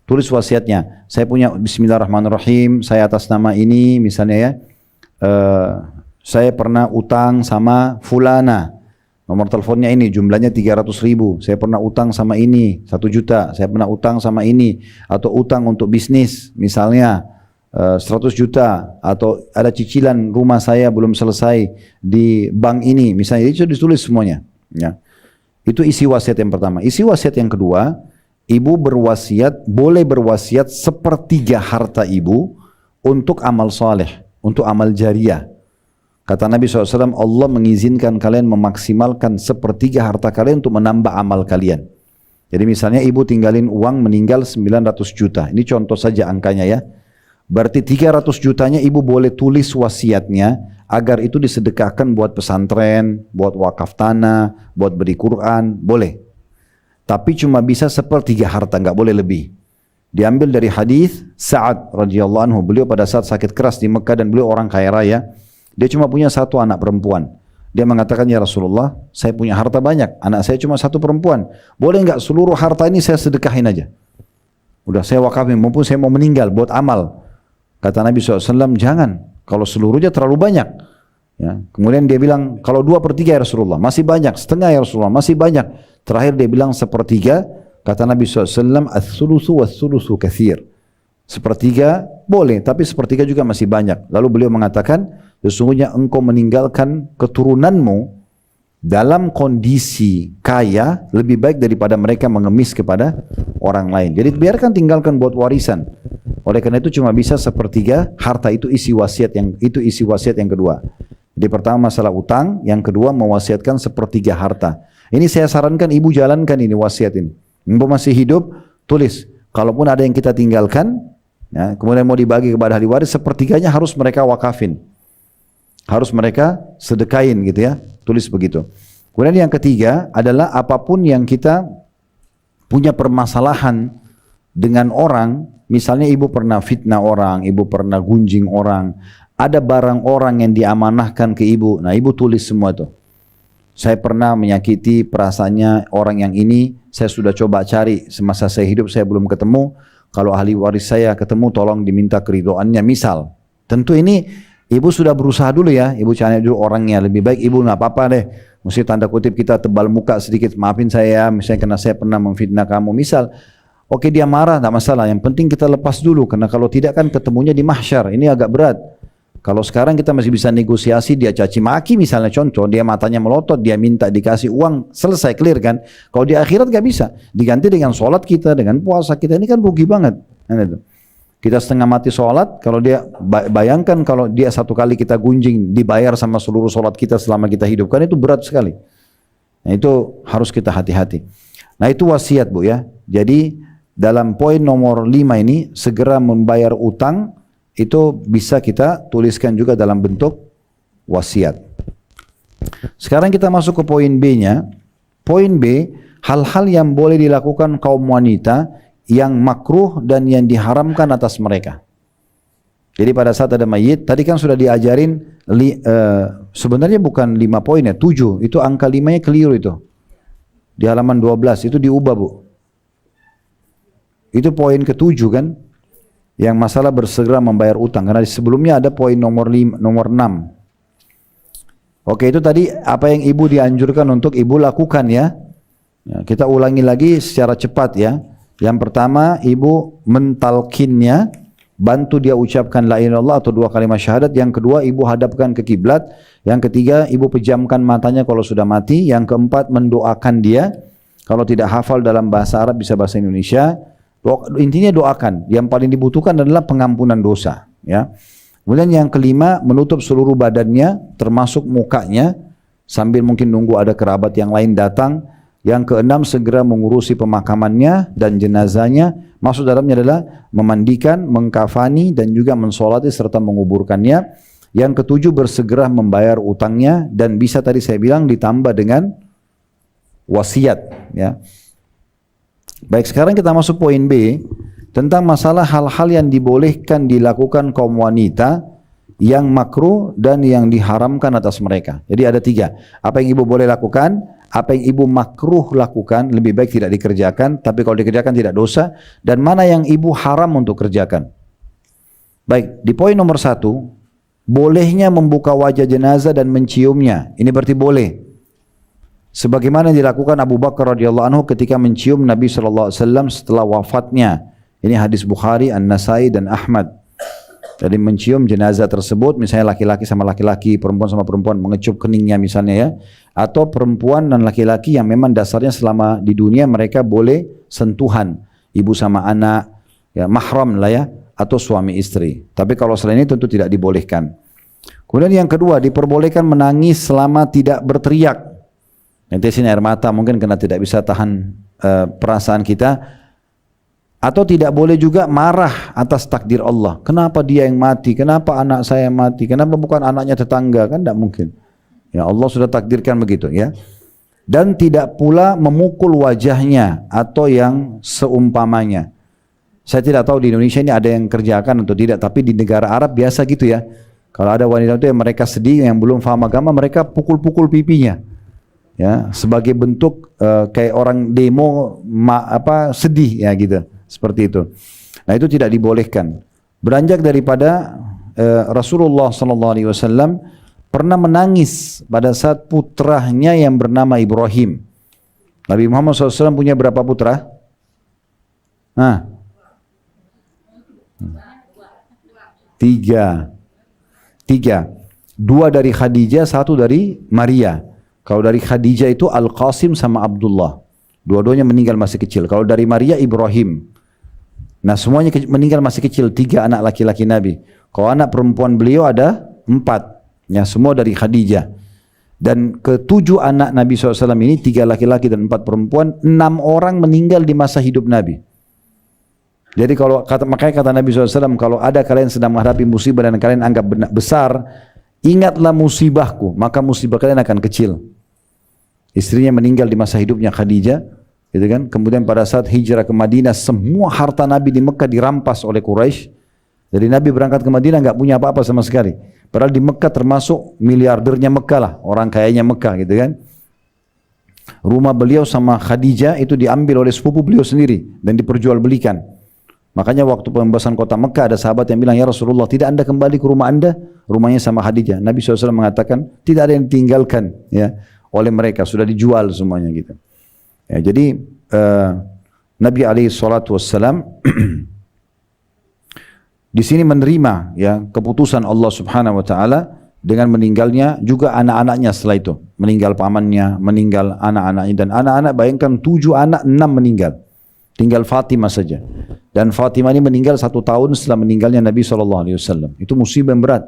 Tulis wasiatnya. Saya punya Bismillahirrahmanirrahim, saya atas nama ini misalnya ya, saya pernah utang sama fulana. Nomor teleponnya ini, jumlahnya 300.000. Saya pernah utang sama ini 1 juta. Saya pernah utang sama ini. Atau utang untuk bisnis, misalnya 100 juta. Atau ada cicilan rumah saya belum selesai di bank ini. Misalnya itu ditulis semuanya. Ya. Itu isi wasiat yang pertama. Isi wasiat yang kedua, ibu berwasiat, boleh berwasiat sepertiga harta ibu untuk amal soleh, untuk amal jariah. Kata Nabi SAW, Allah mengizinkan kalian memaksimalkan sepertiga harta kalian untuk menambah amal kalian. Jadi misalnya ibu tinggalin uang meninggal 900 juta. Ini contoh saja angkanya ya. Berarti 300 jutanya ibu boleh tulis wasiatnya agar itu disedekahkan buat pesantren, buat wakaf tanah, buat beri Quran, boleh. Tapi cuma bisa sepertiga harta, nggak boleh lebih. Diambil dari hadis Sa'ad radhiyallahu anhu. Beliau pada saat sakit keras di Mekah dan beliau orang kaya raya. Dia cuma punya 1 anak perempuan. Dia mengatakan, ya Rasulullah, saya punya harta banyak. Anak saya cuma 1 perempuan. Boleh nggak seluruh harta ini saya sedekahin aja? Udah saya wakafin, mumpung saya mau meninggal buat amal. Kata Nabi SAW, jangan. Kalau seluruhnya terlalu banyak. Ya. Kemudian dia bilang, kalau 2/3 ya Rasulullah, masih banyak. Setengah ya Rasulullah, masih banyak. Terakhir dia bilang 1/3. Kata Nabi SAW, ats-tsulusu was-tsulusu katsir. 1/3 boleh, tapi 1/3 juga masih banyak. Lalu beliau mengatakan, sesungguhnya engkau meninggalkan keturunanmu dalam kondisi kaya lebih baik daripada mereka mengemis kepada orang lain. Jadi biarkan tinggalkan buat warisan. Oleh karena itu cuma bisa 1/3 harta. Itu isi wasiat yang kedua. Jadi pertama masalah utang, yang kedua mewasiatkan 1/3 harta. Ini saya sarankan ibu jalankan ini wasiat ini. Ibu masih hidup, tulis. Kalaupun ada yang kita tinggalkan, ya, kemudian mau dibagi kepada ahli waris, 1/3-nya harus mereka wakafin. Harus mereka sedekain gitu ya. Tulis begitu. Kemudian yang ketiga adalah apapun yang kita punya permasalahan dengan orang, misalnya ibu pernah fitnah orang, ibu pernah gunjing orang, ada barang orang yang diamanahkan ke ibu, nah ibu tulis semua itu. Saya pernah menyakiti perasaannya orang yang ini, saya sudah coba cari, semasa saya hidup saya belum ketemu, kalau ahli waris saya ketemu tolong diminta keridhoannya misal. Tentu ini ibu sudah berusaha dulu ya, ibu cari dulu orangnya, lebih baik ibu nggak apa-apa deh, mesti tanda kutip kita tebal muka sedikit, maafin saya, misalnya karena saya pernah memfitnah kamu, misal. Oke dia marah, tidak masalah, yang penting kita lepas dulu, karena kalau tidak kan ketemunya di mahsyar, ini agak berat. Kalau sekarang kita masih bisa negosiasi, dia caci maki misalnya contoh, dia matanya melotot, dia minta dikasih uang, selesai clear kan. Kalau di akhirat gak bisa, diganti dengan sholat kita, dengan puasa kita, ini kan rugi banget. Kita setengah mati sholat, kalau dia, bayangkan kalau dia 1 kali kita gunjing, dibayar sama seluruh sholat kita selama kita hidup, kan itu berat sekali. Nah itu harus kita hati-hati. Nah itu wasiat bu ya, jadi dalam poin nomor 5 ini, segera membayar utang, itu bisa kita tuliskan juga dalam bentuk wasiat. Sekarang kita masuk ke poin B-nya. Poin B, hal-hal yang boleh dilakukan kaum wanita yang makruh dan yang diharamkan atas mereka. Jadi pada saat ada mayit, tadi kan sudah diajarin, sebenarnya bukan 5 poin ya, 7. Itu angka 5-nya keliru itu. Di halaman 12, itu diubah bu. Itu poin ke-7 kan? Yang masalah bersegera membayar utang, karena sebelumnya ada poin nomor 6. Oke, itu tadi apa yang ibu dianjurkan untuk ibu lakukan ya. Kita ulangi lagi secara cepat ya. Yang pertama, ibu mentalkinnya, bantu dia ucapkan la ilaha illallah atau 2 kalimat syahadat. Yang kedua, ibu hadapkan ke kiblat. Yang ketiga, ibu pejamkan matanya kalau sudah mati. Yang keempat, mendoakan dia. Kalau tidak hafal dalam bahasa Arab bisa bahasa Indonesia. Intinya doakan. Yang paling dibutuhkan adalah pengampunan dosa. Ya. Kemudian yang kelima, menutup seluruh badannya, termasuk mukanya, sambil mungkin nunggu ada kerabat yang lain datang. Yang keenam, segera mengurusi pemakamannya dan jenazahnya. Maksud dalamnya adalah memandikan, mengkafani, dan juga mensolati serta menguburkannya. Yang ketujuh, bersegera membayar utangnya, dan bisa tadi saya bilang ditambah dengan wasiat. Ya. Baik, sekarang kita masuk poin B, tentang masalah hal-hal yang dibolehkan dilakukan kaum wanita yang makruh dan yang diharamkan atas mereka. Jadi ada 3. Apa yang ibu boleh lakukan, apa yang ibu makruh lakukan, lebih baik tidak dikerjakan, tapi kalau dikerjakan tidak dosa, dan mana yang ibu haram untuk kerjakan. Baik, di poin nomor 1, bolehnya membuka wajah jenazah dan menciumnya. Ini berarti boleh. Sebagaimana yang dilakukan Abu Bakar radhiyallahu anhu ketika mencium Nabi SAW setelah wafatnya. Ini hadis Bukhari, An-Nasai dan Ahmad. Jadi mencium jenazah tersebut, misalnya laki-laki sama laki-laki, perempuan sama perempuan, mengecup keningnya misalnya ya. Atau perempuan dan laki-laki yang memang dasarnya selama di dunia mereka boleh sentuhan. Ibu sama anak, ya mahram lah ya, atau suami istri. Tapi kalau selain itu tentu tidak dibolehkan. Kemudian yang kedua, diperbolehkan menangis selama tidak berteriak. Nanti sini air mata mungkin karena tidak bisa tahan perasaan kita. Atau tidak boleh juga marah atas takdir Allah. Kenapa dia yang mati? Kenapa anak saya mati? Kenapa bukan anaknya tetangga? Kan tidak mungkin. Ya Allah sudah takdirkan begitu ya. Dan tidak pula memukul wajahnya atau yang seumpamanya. Saya tidak tahu di Indonesia ini ada yang kerjakan atau tidak, tapi di negara Arab biasa gitu ya. Kalau ada wanita itu yang mereka sedih, yang belum paham agama, mereka pukul-pukul pipinya. Ya, sebagai bentuk kayak orang demo sedih ya gitu, seperti itu. Nah itu tidak dibolehkan. Beranjak daripada Rasulullah SAW pernah menangis pada saat putranya yang bernama Ibrahim. Nabi Muhammad SAW punya berapa putra? Tiga. Dua dari Khadijah, satu dari Maria. Kalau dari Khadijah itu Al-Qasim sama Abdullah. Dua-duanya meninggal masih kecil. Kalau dari Maria, Ibrahim. Nah semuanya meninggal masih kecil. 3 anak laki-laki Nabi. Kalau anak perempuan beliau ada 4. Ya, semua dari Khadijah. Dan ke-7 anak Nabi SAW ini, 3 laki-laki dan 4 perempuan, 6 orang meninggal di masa hidup Nabi. Jadi makanya kata Nabi SAW, kalau ada kalian sedang menghadapi musibah dan kalian anggap besar, ingatlah musibahku, maka musibah kalian akan kecil. Istrinya meninggal di masa hidupnya Khadijah, gitu kan? Kemudian pada saat hijrah ke Madinah, semua harta Nabi di Mekah dirampas oleh Quraisy. Jadi Nabi berangkat ke Madinah nggak punya apa-apa sama sekali. Padahal di Mekah termasuk miliardernya Mekah lah, orang kayanya Mekah, gitu kan? Rumah beliau sama Khadijah itu diambil oleh sepupu beliau sendiri dan diperjualbelikan. Makanya waktu pembebasan kota Mekah ada sahabat yang bilang, ya Rasulullah, tidak anda kembali ke rumah anda? Rumahnya sama Khadijah. Nabi SAW mengatakan, tidak ada yang ditinggalkan ya oleh mereka, sudah dijual semuanya gitu. Ya, jadi Nabi SAW di sini menerima ya keputusan Allah Subhanahu Wa Taala dengan meninggalnya juga anak-anaknya setelah itu. Meninggal pamannya, meninggal anak-anaknya, dan anak-anak bayangkan 7 anak, 6 meninggal. Tinggal Fatimah saja. Dan Fatimah ini meninggal 1 tahun setelah meninggalnya Nabi SAW. Itu musibah yang berat.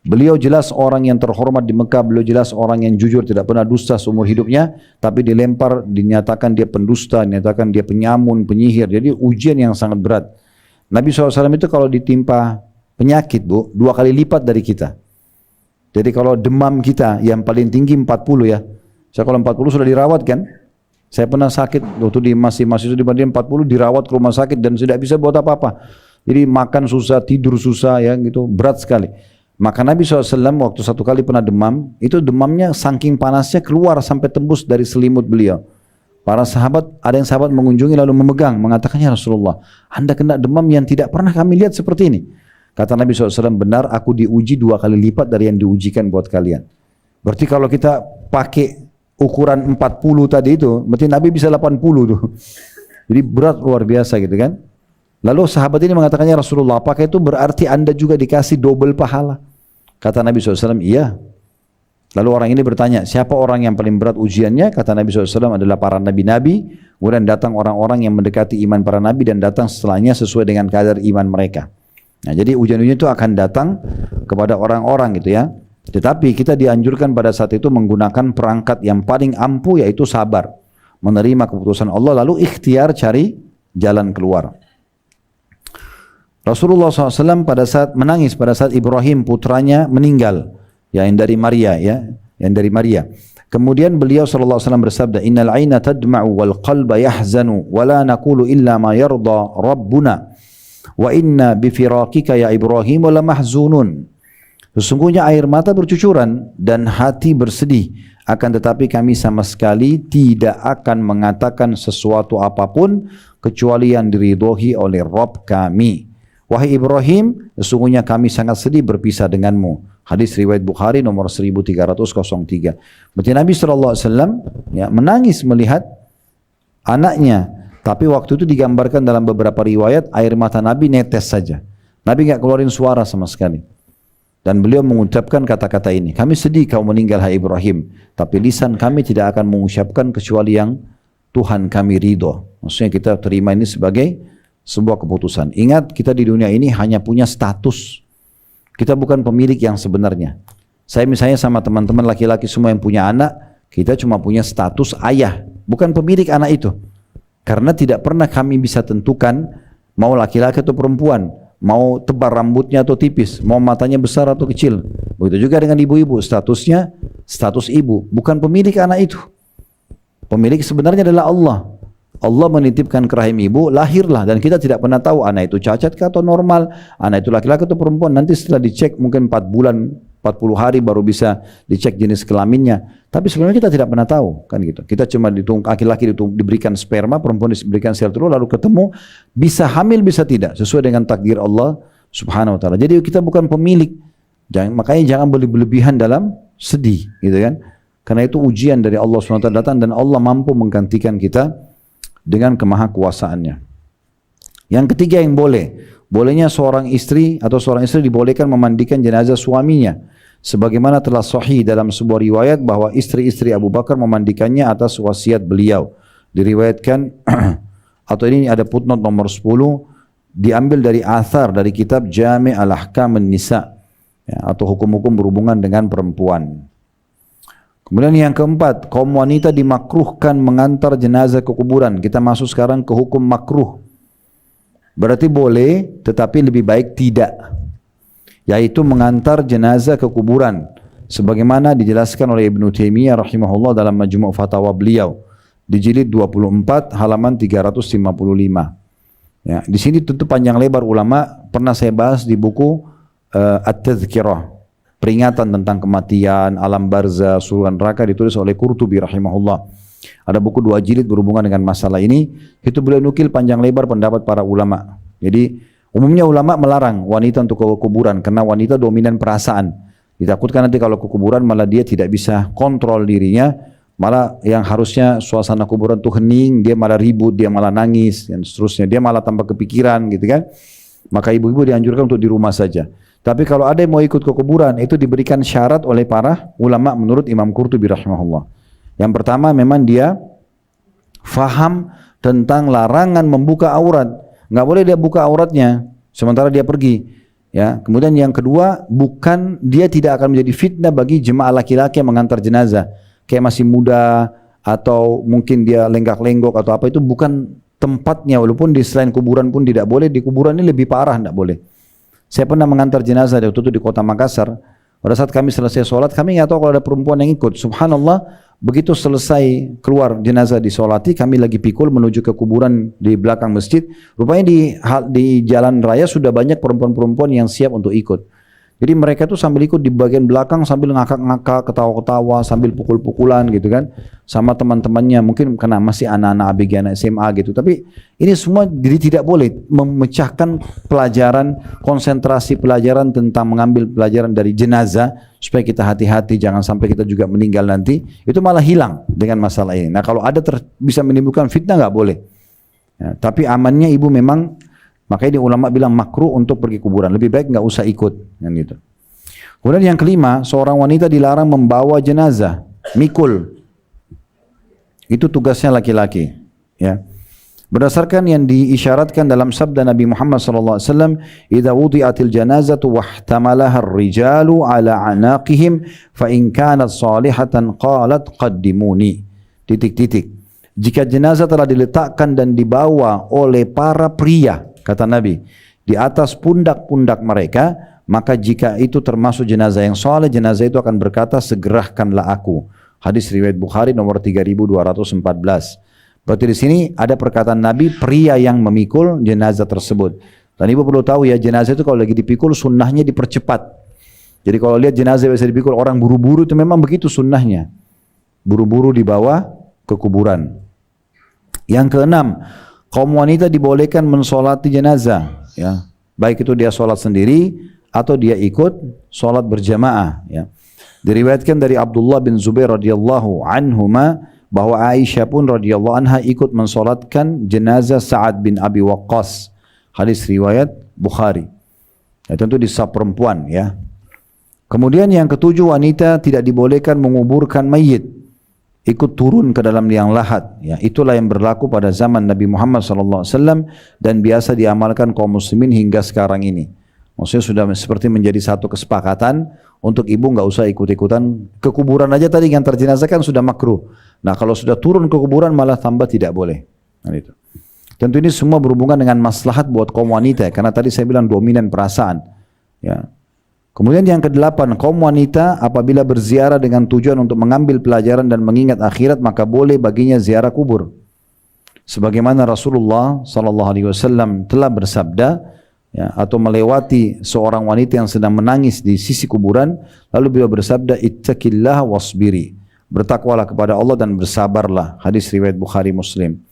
Beliau jelas orang yang terhormat di Mekah, beliau jelas orang yang jujur, tidak pernah dusta seumur hidupnya, tapi dilempar, dinyatakan dia pendusta, dinyatakan dia penyamun, penyihir. Jadi ujian yang sangat berat. Nabi SAW itu kalau ditimpa penyakit, 2 kali lipat dari kita. Jadi kalau demam kita yang paling tinggi 40 ya. Saya kalau 40 sudah dirawat kan. Saya pernah sakit waktu masih di Madinah 40, dirawat ke rumah sakit dan tidak bisa buat apa-apa. Jadi makan susah, tidur susah ya gitu, berat sekali. Maka Nabi SAW waktu 1 kali pernah demam, itu demamnya saking panasnya keluar sampai tembus dari selimut beliau. Para sahabat, ada yang sahabat mengunjungi lalu memegang, mengatakannya Rasulullah, anda kena demam yang tidak pernah kami lihat seperti ini. Kata Nabi SAW, benar aku diuji 2 kali lipat dari yang diujikan buat kalian. Berarti kalau kita pakai ukuran 40 tadi itu, berarti Nabi bisa 80 tuh. Jadi berat luar biasa gitu kan. Lalu sahabat ini mengatakannya Rasulullah, apakah itu berarti anda juga dikasih double pahala? Kata Nabi SAW, iya. Lalu orang ini bertanya, siapa orang yang paling berat ujiannya? Kata Nabi SAW adalah para nabi-nabi, kemudian datang orang-orang yang mendekati iman para nabi dan datang setelahnya sesuai dengan kadar iman mereka. Nah, jadi ujian-ujian itu akan datang kepada orang-orang gitu ya. Tetapi kita dianjurkan pada saat itu menggunakan perangkat yang paling ampuh, yaitu sabar. Menerima keputusan Allah lalu ikhtiar cari jalan keluar. Rasulullah SAW pada saat menangis pada saat Ibrahim putranya meninggal, yang dari Maria ya, yang dari Maria. Kemudian beliau SAW bersabda, innal aina tadma'u wal qalba yahzanu wa la naqulu illa ma yarda rabbuna wa inna bifirakika ya Ibrahim la mahzunun. Sesungguhnya air mata bercucuran dan hati bersedih, akan tetapi kami sama sekali tidak akan mengatakan sesuatu apapun kecuali yang diridhoi oleh Rabb kami. Wahai Ibrahim, sesungguhnya kami sangat sedih berpisah denganmu. Hadis riwayat Bukhari nomor 1303. Berarti Nabi SAW ya, menangis melihat anaknya. Tapi waktu itu digambarkan dalam beberapa riwayat air mata Nabi netes saja. Nabi nggak keluarin suara sama sekali. Dan beliau mengucapkan kata-kata ini, kami sedih kau meninggal hai Ibrahim, tapi lisan kami tidak akan mengucapkan kecuali yang Tuhan kami ridho. Maksudnya kita terima ini sebagai sebuah keputusan. Ingat, kita di dunia ini hanya punya status. Kita bukan pemilik yang sebenarnya. Saya misalnya sama teman-teman laki-laki semua yang punya anak, kita cuma punya status ayah, bukan pemilik anak itu. Karena tidak pernah kami bisa tentukan mau laki-laki atau perempuan, mau tebal rambutnya atau tipis, mau matanya besar atau kecil. Begitu juga dengan ibu-ibu, statusnya status ibu, bukan pemilik anak itu. Pemilik sebenarnya adalah Allah. Allah menitipkan ke rahim ibu, lahirlah, dan kita tidak pernah tahu anak itu cacat atau normal, anak itu laki-laki atau perempuan. Nanti setelah dicek mungkin 4 bulan, 40 hari baru bisa dicek jenis kelaminnya. Tapi sebenarnya kita tidak pernah tahu, kan gitu. Kita cuma laki-laki diberikan sperma, perempuan diberikan sel telur, lalu ketemu, bisa hamil bisa tidak, sesuai dengan takdir Allah Subhanahu wa taala. Jadi kita bukan pemilik. Makanya jangan berlebihan dalam sedih, gitu kan? Karena itu ujian dari Allah Subhanahu wa taala datang, dan Allah mampu menggantikan kita dengan kemahakuasaannya. Yang ketiga yang bolehnya seorang istri atau seorang istri dibolehkan memandikan jenazah suaminya, sebagaimana telah sahih dalam sebuah riwayat bahwa istri-istri Abu Bakar memandikannya atas wasiat beliau. Diriwayatkan atau ini ada footnote nomor 10, diambil dari athar dari kitab Jami' al-Ahkam an-Nisa, ya, atau hukum-hukum berhubungan dengan perempuan. Kemudian yang keempat, kaum wanita dimakruhkan mengantar jenazah ke kuburan. Kita masuk sekarang ke hukum makruh. Berarti boleh, tetapi lebih baik tidak. Yaitu mengantar jenazah ke kuburan. Sebagaimana dijelaskan oleh Ibnu Taimiyah rahimahullah dalam Majmu' Fatawa beliau. Di jilid 24 halaman 355. Ya, di sini tentu panjang lebar ulama, pernah saya bahas di buku At-Tadhkirah. Peringatan tentang kematian, alam barzah, surga neraka, ditulis oleh Qurtubi rahimahullah. Ada buku 2 jilid berhubungan dengan masalah ini. Itu beliau nukil panjang lebar pendapat para ulama. Jadi umumnya ulama melarang wanita untuk ke kuburan karena wanita dominan perasaan. Ditakutkan nanti kalau ke kuburan malah dia tidak bisa kontrol dirinya, malah yang harusnya suasana kuburan itu hening, dia malah ribut, dia malah nangis dan seterusnya. Dia malah tambah kepikiran, gitu kan. Maka ibu-ibu dianjurkan untuk di rumah saja. Tapi kalau ada yang mau ikut ke kuburan, itu diberikan syarat oleh para ulama menurut Imam Qurtubi rahimahullah. Yang pertama memang dia faham tentang larangan membuka aurat. Nggak boleh dia buka auratnya sementara dia pergi. Ya. Kemudian yang kedua, bukan dia tidak akan menjadi fitnah bagi jemaah laki-laki yang mengantar jenazah. Kayak masih muda atau mungkin dia lenggak-lenggok atau apa, itu bukan tempatnya. Walaupun di selain kuburan pun tidak boleh, di kuburan ini lebih parah, tidak boleh. Saya pernah mengantar jenazah waktu itu di kota Makassar. Pada saat kami selesai sholat, kami nggak tahu kalau ada perempuan yang ikut. Subhanallah, begitu selesai keluar jenazah disolati, kami lagi pikul menuju ke kuburan di belakang masjid. Rupanya di jalan raya sudah banyak perempuan-perempuan yang siap untuk ikut. Jadi mereka tuh sambil ikut di bagian belakang, sambil ngakak-ngakak, ketawa-ketawa, sambil pukul-pukulan gitu kan, sama teman-temannya, mungkin karena masih anak-anak ABG, anak SMA gitu. Tapi ini semua jadi tidak boleh memecahkan pelajaran, konsentrasi pelajaran tentang mengambil pelajaran dari jenazah, supaya kita hati-hati, jangan sampai kita juga meninggal nanti. Itu malah hilang dengan masalah ini. Nah kalau ada bisa menimbulkan fitnah nggak boleh. Ya, tapi amannya ibu memang, makanya ulama bilang makruh untuk pergi kuburan, lebih baik nggak usah ikut, kan gitu. Kemudian yang kelima, seorang wanita dilarang membawa jenazah, mikul. Itu tugasnya laki-laki. Ya. Berdasarkan yang diisyaratkan dalam sabda Nabi Muhammad SAW, "Idza wudi'atil janazatu wahtamalaha ar-rijalu ala anaqihim, fa in kanat salihatan qalat qaddimuni." Titik-titik. Jika jenazah telah diletakkan dan dibawa oleh para pria, kata Nabi, di atas pundak-pundak mereka, maka jika itu termasuk jenazah yang saleh, jenazah itu akan berkata, segerakanlah aku. Hadis riwayat Bukhari nomor 3214. Berarti di sini ada perkataan Nabi, pria yang memikul jenazah tersebut. Dan ibu perlu tahu ya, jenazah itu kalau lagi dipikul sunnahnya dipercepat. Jadi kalau lihat jenazah biasa dipikul orang buru-buru, itu memang begitu sunnahnya. Buru-buru dibawa ke kuburan. Yang keenam, kaum wanita dibolehkan mensolati jenazah, ya. Baik itu dia sholat sendiri atau dia ikut sholat berjamaah. Ya. Diriwayatkan dari Abdullah bin Zubair radhiyallahu anhuma bahwa Aisyah pun radhiyallahu anha ikut mensolatkan jenazah Sa'ad bin Abi Waqqas. Hadis riwayat Bukhari. Ya, tentu di saf perempuan ya. Kemudian yang ketujuh, wanita tidak dibolehkan menguburkan mayit, ikut turun ke dalam liang lahat. Ya, itulah yang berlaku pada zaman Nabi Muhammad SAW dan biasa diamalkan kaum muslimin hingga sekarang ini. Maksudnya sudah seperti menjadi satu kesepakatan untuk ibu nggak usah ikut-ikutan ke kuburan aja, tadi yang terjenazah kan sudah makruh. Nah kalau sudah turun ke kuburan malah tambah tidak boleh. Nah, itu. Tentu ini semua berhubungan dengan maslahat buat kaum wanita ya, karena tadi saya bilang dominan perasaan. Ya. Kemudian yang kedelapan, kaum wanita apabila berziarah dengan tujuan untuk mengambil pelajaran dan mengingat akhirat, maka boleh baginya ziarah kubur. Sebagaimana Rasulullah SAW telah bersabda, ya, atau melewati seorang wanita yang sedang menangis di sisi kuburan, lalu beliau bersabda, ittaqillah wasbiri, bertakwalah kepada Allah dan bersabarlah. Hadis riwayat Bukhari Muslim.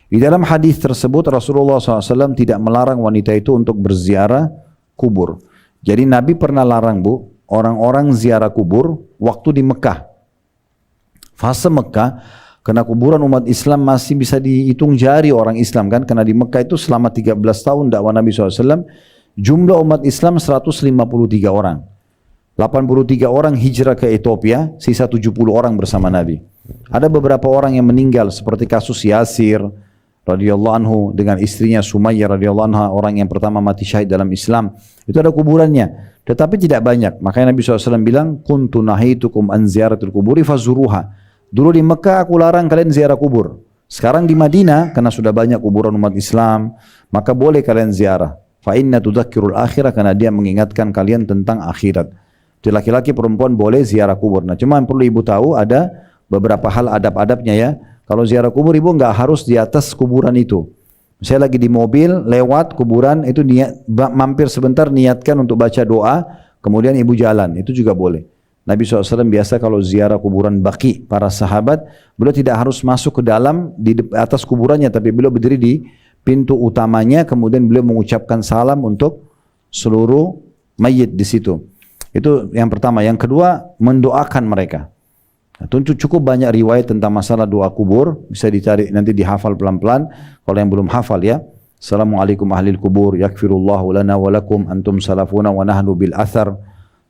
Di dalam hadis tersebut Rasulullah SAW tidak melarang wanita itu untuk berziarah kubur. Jadi Nabi pernah larang orang-orang ziarah kubur waktu di Mekah. Fase Mekah, karena kuburan umat Islam masih bisa dihitung jari orang Islam kan, karena di Mekah itu selama 13 tahun dakwah Nabi SAW, jumlah umat Islam 153 orang. 83 orang hijrah ke Ethiopia, sisa 70 orang bersama Nabi. Ada beberapa orang yang meninggal seperti kasus Yasir radhiyallahu anhu dengan istrinya Sumayyah radhiyallahu anha, orang yang pertama mati syahid dalam Islam. Itu ada kuburannya, tetapi tidak banyak. Makanya Nabi SAW bilang, kuntu nahitukum an ziyaratul kuburi fazuruha. Dulu di Mekah aku larang kalian ziarah kubur. Sekarang di Madinah, karena sudah banyak kuburan umat Islam, maka boleh kalian ziarah. Fa inna tudzakkirul akhirah, karena dia mengingatkan kalian tentang akhirat. Laki-laki perempuan boleh ziarah kubur. Nah, cuma yang perlu ibu tahu ada beberapa hal adab-adabnya ya. Kalau ziarah kubur ibu nggak harus di atas kuburan itu. Saya lagi di mobil lewat kuburan itu, mampir sebentar niatkan untuk baca doa, kemudian ibu jalan, itu juga boleh. Nabi SAW biasa kalau ziarah kuburan Baqi para sahabat, beliau tidak harus masuk ke dalam di atas kuburannya, tapi beliau berdiri di pintu utamanya, kemudian beliau mengucapkan salam untuk seluruh mayit di situ. Itu yang pertama. Yang kedua, mendoakan mereka. Nah, tentu cukup banyak riwayat tentang masalah doa kubur, bisa dicari nanti dihafal pelan-pelan kalau yang belum hafal ya. Assalamualaikum ahlil kubur, yakfirullahu lana walakum antum salafuna wa nahnu bil athar.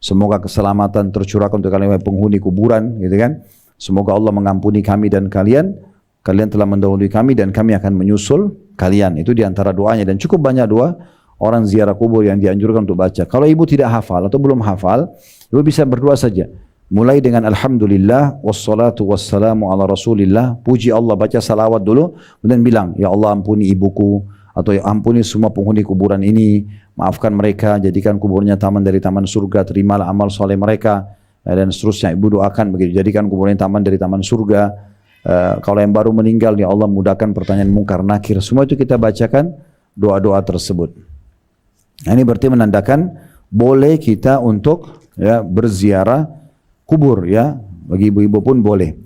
Semoga keselamatan tercurahkan untuk kalian penghuni kuburan, gitu kan. Semoga Allah mengampuni kami dan kalian telah mendahului kami dan kami akan menyusul kalian. Itu diantara doanya, dan cukup banyak doa orang ziarah kubur yang dianjurkan untuk baca. Kalau ibu tidak hafal atau belum hafal, ibu bisa berdoa saja. Mulai dengan alhamdulillah wassalatu wassalamu ala rasulillah, puji Allah, baca salawat dulu, kemudian bilang, ya Allah ampuni ibuku, atau ya ampuni semua penghuni kuburan ini, maafkan mereka, jadikan kuburnya taman dari taman surga, terimalah amal soleh mereka, dan seterusnya. Ibu doakan begitu, jadikan kuburnya taman dari taman surga. Kalau yang baru meninggal, ya Allah mudahkan pertanyaan mungkar nakir. Semua itu kita bacakan doa-doa tersebut. Nah, ini berarti menandakan boleh kita untuk ya berziarah kubur ya, bagi ibu-ibu pun boleh.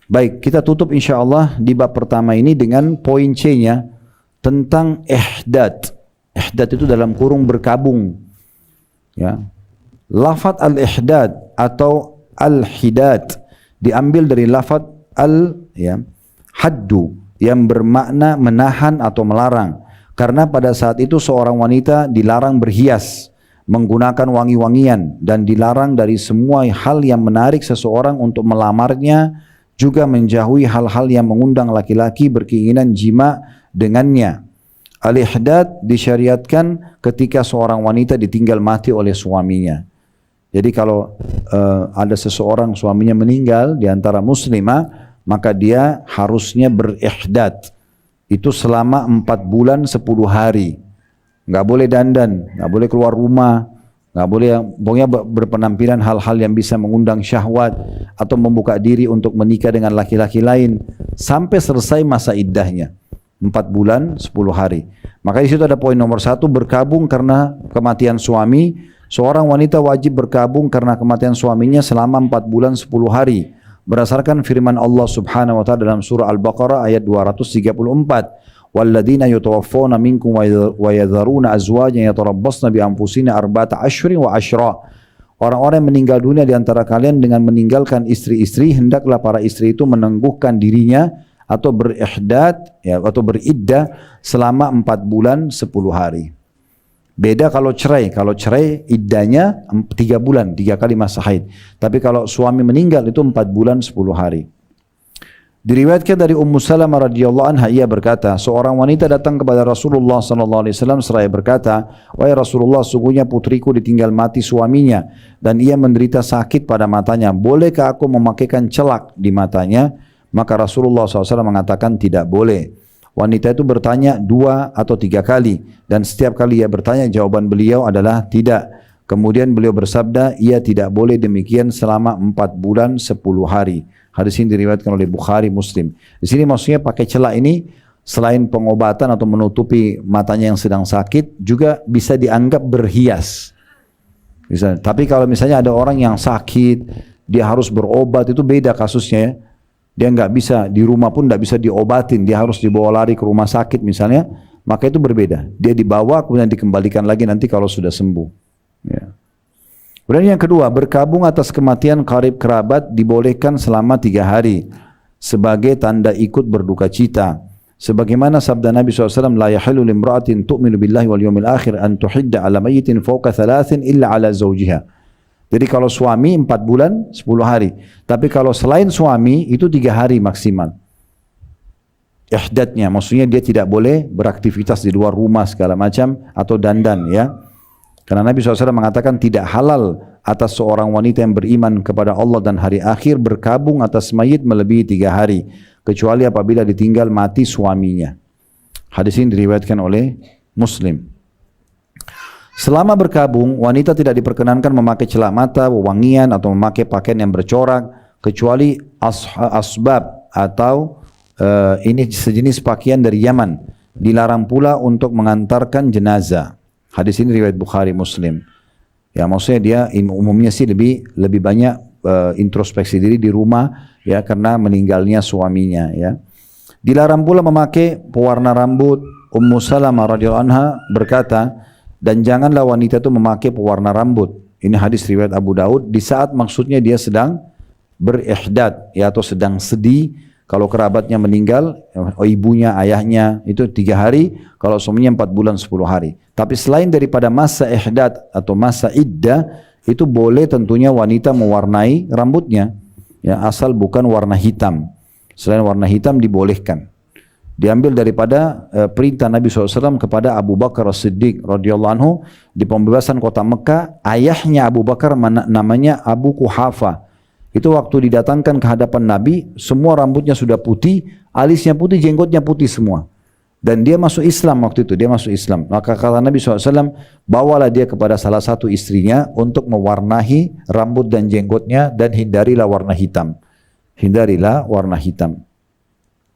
Baik, kita tutup insyaallah di bab pertama ini dengan poin C-nya tentang ihdad. Ihdad itu dalam kurung berkabung. Ya. Lafaz al-ihdad atau al-hidad diambil dari lafaz haddu yang bermakna menahan atau melarang. Karena pada saat itu seorang wanita dilarang berhias, menggunakan wangi-wangian, dan dilarang dari semua hal yang menarik seseorang untuk melamarnya, juga menjauhi hal-hal yang mengundang laki-laki berkeinginan jima dengannya. Al-ihdad disyariatkan ketika seorang wanita ditinggal mati oleh suaminya. Jadi kalau ada seseorang suaminya meninggal di antara muslimah, maka dia harusnya berihdad. Itu selama 4 bulan 10 hari. Nggak boleh dandan, nggak boleh keluar rumah, nggak boleh pokoknya berpenampilan hal-hal yang bisa mengundang syahwat atau membuka diri untuk menikah dengan laki-laki lain sampai selesai masa iddahnya 4 bulan 10 hari. Maka di situ ada poin nomor 1, berkabung karena kematian suami. Seorang wanita wajib berkabung karena kematian suaminya selama 4 bulan 10 hari. Berdasarkan firman Allah Subhanahu wa taala dalam surah Al-Baqarah ayat 234. Walladzina yatawaffawna minkum wa yadharuna azwajan yatarabbasna bi anfusina arba'ata asyrin wa asyra. Orang-orang yang meninggal dunia di antara kalian dengan meninggalkan istri-istri, hendaklah para istri itu menangguhkan dirinya atau berihdad ya, atau beriddah selama 4 bulan 10 hari. Beda kalau cerai. Kalau cerai iddahnya 3 bulan, 3 kali masa haid. Tapi kalau suami meninggal itu 4 bulan 10 hari. Diriwayatkan dari Ummu Salamah radhiyallahu anha, ia berkata, seorang wanita datang kepada Rasulullah sallallahu alaihi wasallam seraya berkata, "Wahai Rasulullah, sungguhnya putriku ditinggal mati suaminya dan ia menderita sakit pada matanya. Bolehkah aku memakaikan celak di matanya?" Maka Rasulullah SAW mengatakan tidak boleh. Wanita itu bertanya 2 atau 3 kali dan setiap kali ia bertanya jawaban beliau adalah tidak. Kemudian beliau bersabda, ia tidak boleh demikian selama 4 bulan 10 hari. Hadis ini diriwayatkan oleh Bukhari, Muslim. Di sini maksudnya pakai celak ini selain pengobatan atau menutupi matanya yang sedang sakit, juga bisa dianggap berhias. Bisa. Tapi kalau misalnya ada orang yang sakit, dia harus berobat, itu beda kasusnya ya. Dia nggak bisa, di rumah pun nggak bisa diobatin, dia harus dibawa lari ke rumah sakit misalnya, maka itu berbeda. Dia dibawa kemudian dikembalikan lagi nanti kalau sudah sembuh. Ya. Kemudian yang kedua, berkabung atas kematian karib kerabat dibolehkan selama 3 hari sebagai tanda ikut berduka cita. Sebagaimana sabda Nabi SAW, la yahilu limra'atin tu'minu billahi wal yawmil akhir an tuhidda ala mayyitin fawqa 3 illa ala zawjiha. Jadi kalau suami 4 bulan 10 hari. Tapi kalau selain suami itu 3 hari maksimal. Ihdadnya, maksudnya dia tidak boleh beraktivitas di luar rumah segala macam atau dandan ya. Karena Nabi SAW mengatakan tidak halal atas seorang wanita yang beriman kepada Allah dan hari akhir berkabung atas mayit melebihi 3 hari. Kecuali apabila ditinggal mati suaminya. Hadis ini diriwayatkan oleh Muslim. Selama berkabung, wanita tidak diperkenankan memakai celak mata, wewangian atau memakai pakaian yang bercorak. Kecuali asbab atau ini sejenis pakaian dari Yaman. Dilarang pula untuk mengantarkan jenazah. Hadis ini riwayat Bukhari, Muslim. Ya maksudnya dia umumnya sih lebih banyak introspeksi diri di rumah ya karena meninggalnya suaminya ya. Dilarang pula memakai pewarna rambut. Ummu Salamah radhiyallahu anha berkata, dan janganlah wanita itu memakai pewarna rambut. Ini hadis riwayat Abu Daud di saat maksudnya dia sedang berihdad ya atau sedang sedih. Kalau kerabatnya meninggal, ibunya, ayahnya, itu 3 hari. Kalau suaminya 4 bulan 10 hari. Tapi selain daripada masa ihdad atau masa iddah, itu boleh tentunya wanita mewarnai rambutnya. Ya, asal bukan warna hitam. Selain warna hitam dibolehkan. Diambil daripada perintah Nabi SAW kepada Abu Bakar As-Siddiq radhiyallahu anhu di pembebasan kota Mekah. Ayahnya Abu Bakar namanya Abu Quhafa. Itu waktu didatangkan ke hadapan Nabi, semua rambutnya sudah putih, alisnya putih, jenggotnya putih semua. Dan dia masuk Islam waktu itu, dia masuk Islam. Maka kata Nabi SAW, bawalah dia kepada salah satu istrinya untuk mewarnahi rambut dan jenggotnya dan hindarilah warna hitam. Hindarilah warna hitam.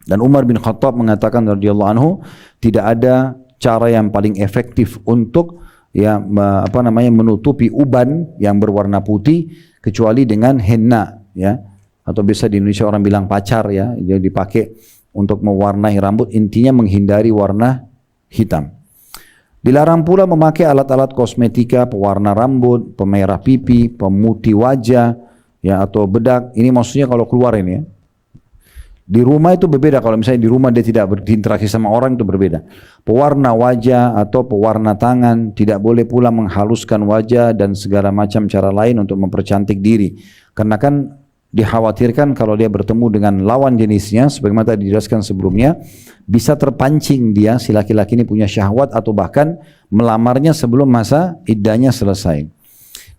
Dan Umar bin Khattab mengatakan radhiyallahu anhu, tidak ada cara yang paling efektif untuk ya menutupi uban yang berwarna putih kecuali dengan henna ya, atau bisa di Indonesia orang bilang pacar ya, yang dipakai untuk mewarnai rambut, intinya menghindari warna hitam. Dilarang pula memakai alat-alat kosmetika, pewarna rambut, pemerah pipi, pemutih wajah ya atau bedak. Ini maksudnya kalau keluar ini ya. Di rumah itu berbeda, kalau misalnya di rumah dia tidak berinteraksi sama orang itu berbeda. Pewarna wajah atau pewarna tangan, tidak boleh pula menghaluskan wajah dan segala macam cara lain untuk mempercantik diri. Karena kan dikhawatirkan kalau dia bertemu dengan lawan jenisnya, sebagaimana tadi dijelaskan sebelumnya, bisa terpancing dia, si laki-laki ini punya syahwat atau bahkan melamarnya sebelum masa iddahnya selesai.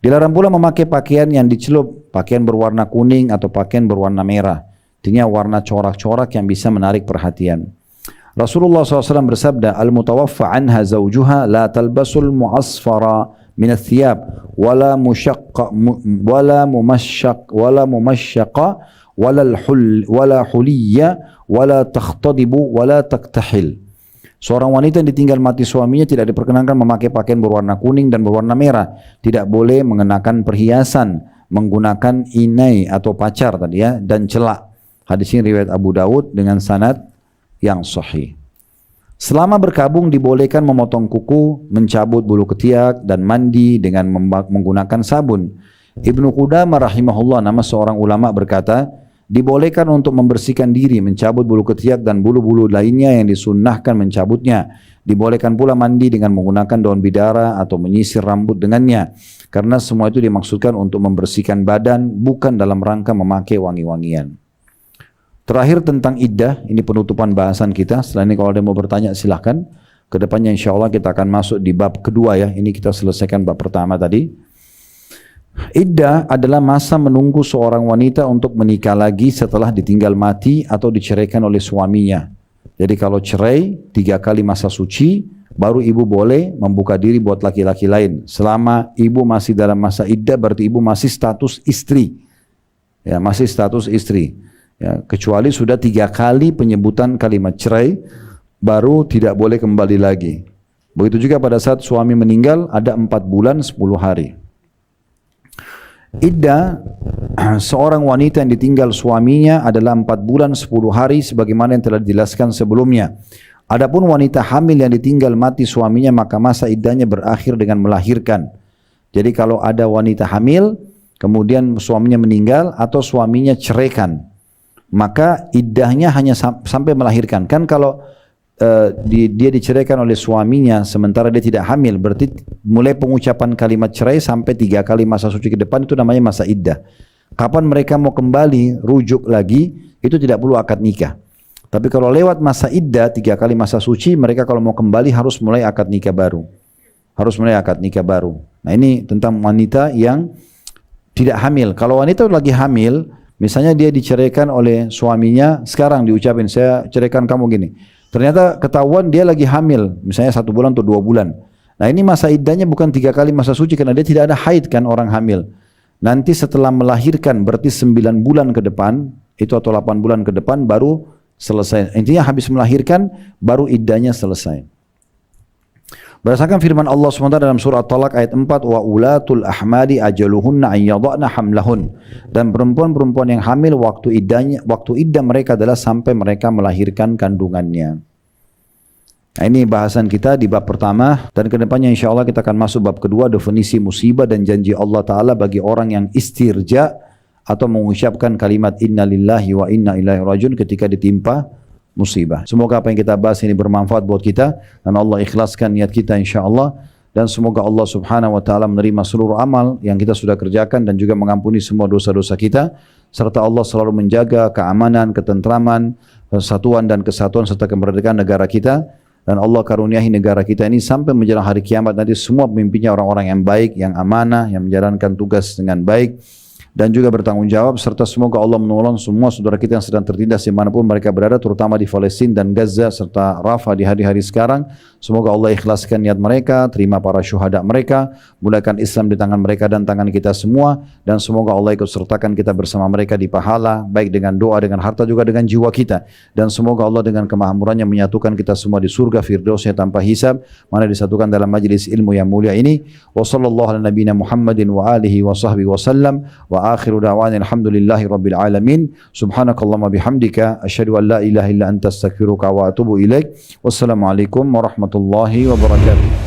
Dilarang pula memakai pakaian yang dicelup, pakaian berwarna kuning atau pakaian berwarna merah. Artinya warna corak-corak yang bisa menarik perhatian. Rasulullah SAW bersabda, al-mutawaffa anha zawjuha la talbasul mu'asfara min ath-thiyab wala mushaqqa wala mumashshaqa wala huliyya wala takhtadibu wala taktahil. Seorang wanita yang ditinggal mati suaminya tidak diperkenankan memakai pakaian berwarna kuning dan berwarna merah. Tidak boleh mengenakan perhiasan, menggunakan inai atau pacar tadi ya, dan celak. Hadis ini riwayat Abu Daud dengan sanad yang sahih. Selama berkabung dibolehkan memotong kuku, mencabut bulu ketiak dan mandi dengan menggunakan sabun. Ibnu Qudamah rahimahullah, nama seorang ulama, berkata, dibolehkan untuk membersihkan diri, mencabut bulu ketiak dan bulu-bulu lainnya yang disunnahkan mencabutnya. Dibolehkan pula mandi dengan menggunakan daun bidara atau menyisir rambut dengannya. Karena semua itu dimaksudkan untuk membersihkan badan, bukan dalam rangka memakai wangi-wangian. Terakhir tentang iddah, ini penutupan bahasan kita. Setelah ini kalau ada yang mau bertanya silahkan. Kedepannya insya Allah kita akan masuk di bab kedua ya. Ini kita selesaikan bab pertama tadi. Iddah adalah masa menunggu seorang wanita untuk menikah lagi setelah ditinggal mati atau diceraikan oleh suaminya. Jadi kalau cerai 3 kali masa suci, baru ibu boleh membuka diri buat laki-laki lain. Selama ibu masih dalam masa iddah berarti ibu masih status istri. Ya, masih status istri. Ya, kecuali sudah 3 kali penyebutan kalimat cerai, baru tidak boleh kembali lagi. Begitu juga pada saat suami meninggal ada 4 bulan 10 hari. Iddah seorang wanita yang ditinggal suaminya adalah 4 bulan 10 hari sebagaimana yang telah dijelaskan sebelumnya. Adapun wanita hamil yang ditinggal mati suaminya maka masa iddahnya berakhir dengan melahirkan. Jadi kalau ada wanita hamil kemudian suaminya meninggal atau suaminya ceraikan, maka iddahnya hanya sampai melahirkan. Kan kalau dia diceraikan oleh suaminya sementara dia tidak hamil, berarti mulai pengucapan kalimat cerai sampai 3 kali masa suci ke depan itu namanya masa iddah. Kapan mereka mau kembali rujuk lagi itu tidak perlu akad nikah. Tapi kalau lewat masa iddah 3 kali masa suci, mereka kalau mau kembali harus mulai akad nikah baru. Harus mulai akad nikah baru. Nah ini tentang wanita yang tidak hamil. Kalau wanita lagi hamil, misalnya dia diceraikan oleh suaminya, sekarang diucapin, saya ceraikan kamu gini. Ternyata ketahuan dia lagi hamil, misalnya 1 bulan atau 2 bulan. Nah ini masa iddahnya bukan 3 kali masa suci karena dia tidak ada haid kan orang hamil. Nanti setelah melahirkan berarti 9 bulan ke depan, itu atau 8 bulan ke depan baru selesai. Intinya habis melahirkan baru iddahnya selesai. Berdasarkan firman Allah SWT dalam surah At-Talaq ayat 4, wa ulatul ahmadi ajaluhunna an yadha'na hamlahun. Dan perempuan-perempuan yang hamil waktu iddah mereka adalah sampai mereka melahirkan kandungannya. Nah, ini bahasan kita di bab pertama, dan kedepannya insya Allah kita akan masuk bab kedua, definisi musibah dan janji Allah Ta'ala bagi orang yang istirja atau mengucapkan kalimat inna lillahi wa inna ilaihi rajiun ketika ditimpa musibah. Semoga apa yang kita bahas ini bermanfaat buat kita dan Allah ikhlaskan niat kita insyaAllah, dan semoga Allah subhanahu wa ta'ala menerima seluruh amal yang kita sudah kerjakan dan juga mengampuni semua dosa-dosa kita, serta Allah selalu menjaga keamanan, ketentraman, persatuan dan kesatuan serta kemerdekaan negara kita, dan Allah karuniahi negara kita ini sampai menjelang hari kiamat nanti semua pemimpinnya orang-orang yang baik, yang amanah, yang menjalankan tugas dengan baik dan juga bertanggung jawab, serta semoga Allah menolong semua saudara kita yang sedang tertindas dimanapun mereka berada, terutama di Palestina dan Gaza serta Rafah di hari-hari sekarang. Semoga Allah ikhlaskan niat mereka, terima para syuhada mereka, mulakan Islam di tangan mereka dan tangan kita semua, dan semoga Allah ikut sertakan kita bersama mereka di pahala, baik dengan doa, dengan harta, juga dengan jiwa kita, dan semoga Allah dengan kemahamurannya menyatukan kita semua di surga Firdausnya tanpa hisab, mana disatukan dalam majlis ilmu yang mulia ini. Wa sallallahu ala nabiyina Muhammadin wa alihi wa sahbihi wa sallam, wa akhiru da'wana alhamdulillahi rabbil alamin. Subhanakallahumma bihamdika asyhadu an la ilaha illa anta astaghfiruka wa atubu ilaik. Wassalamualaikum warahmatullahi wabarakatuh.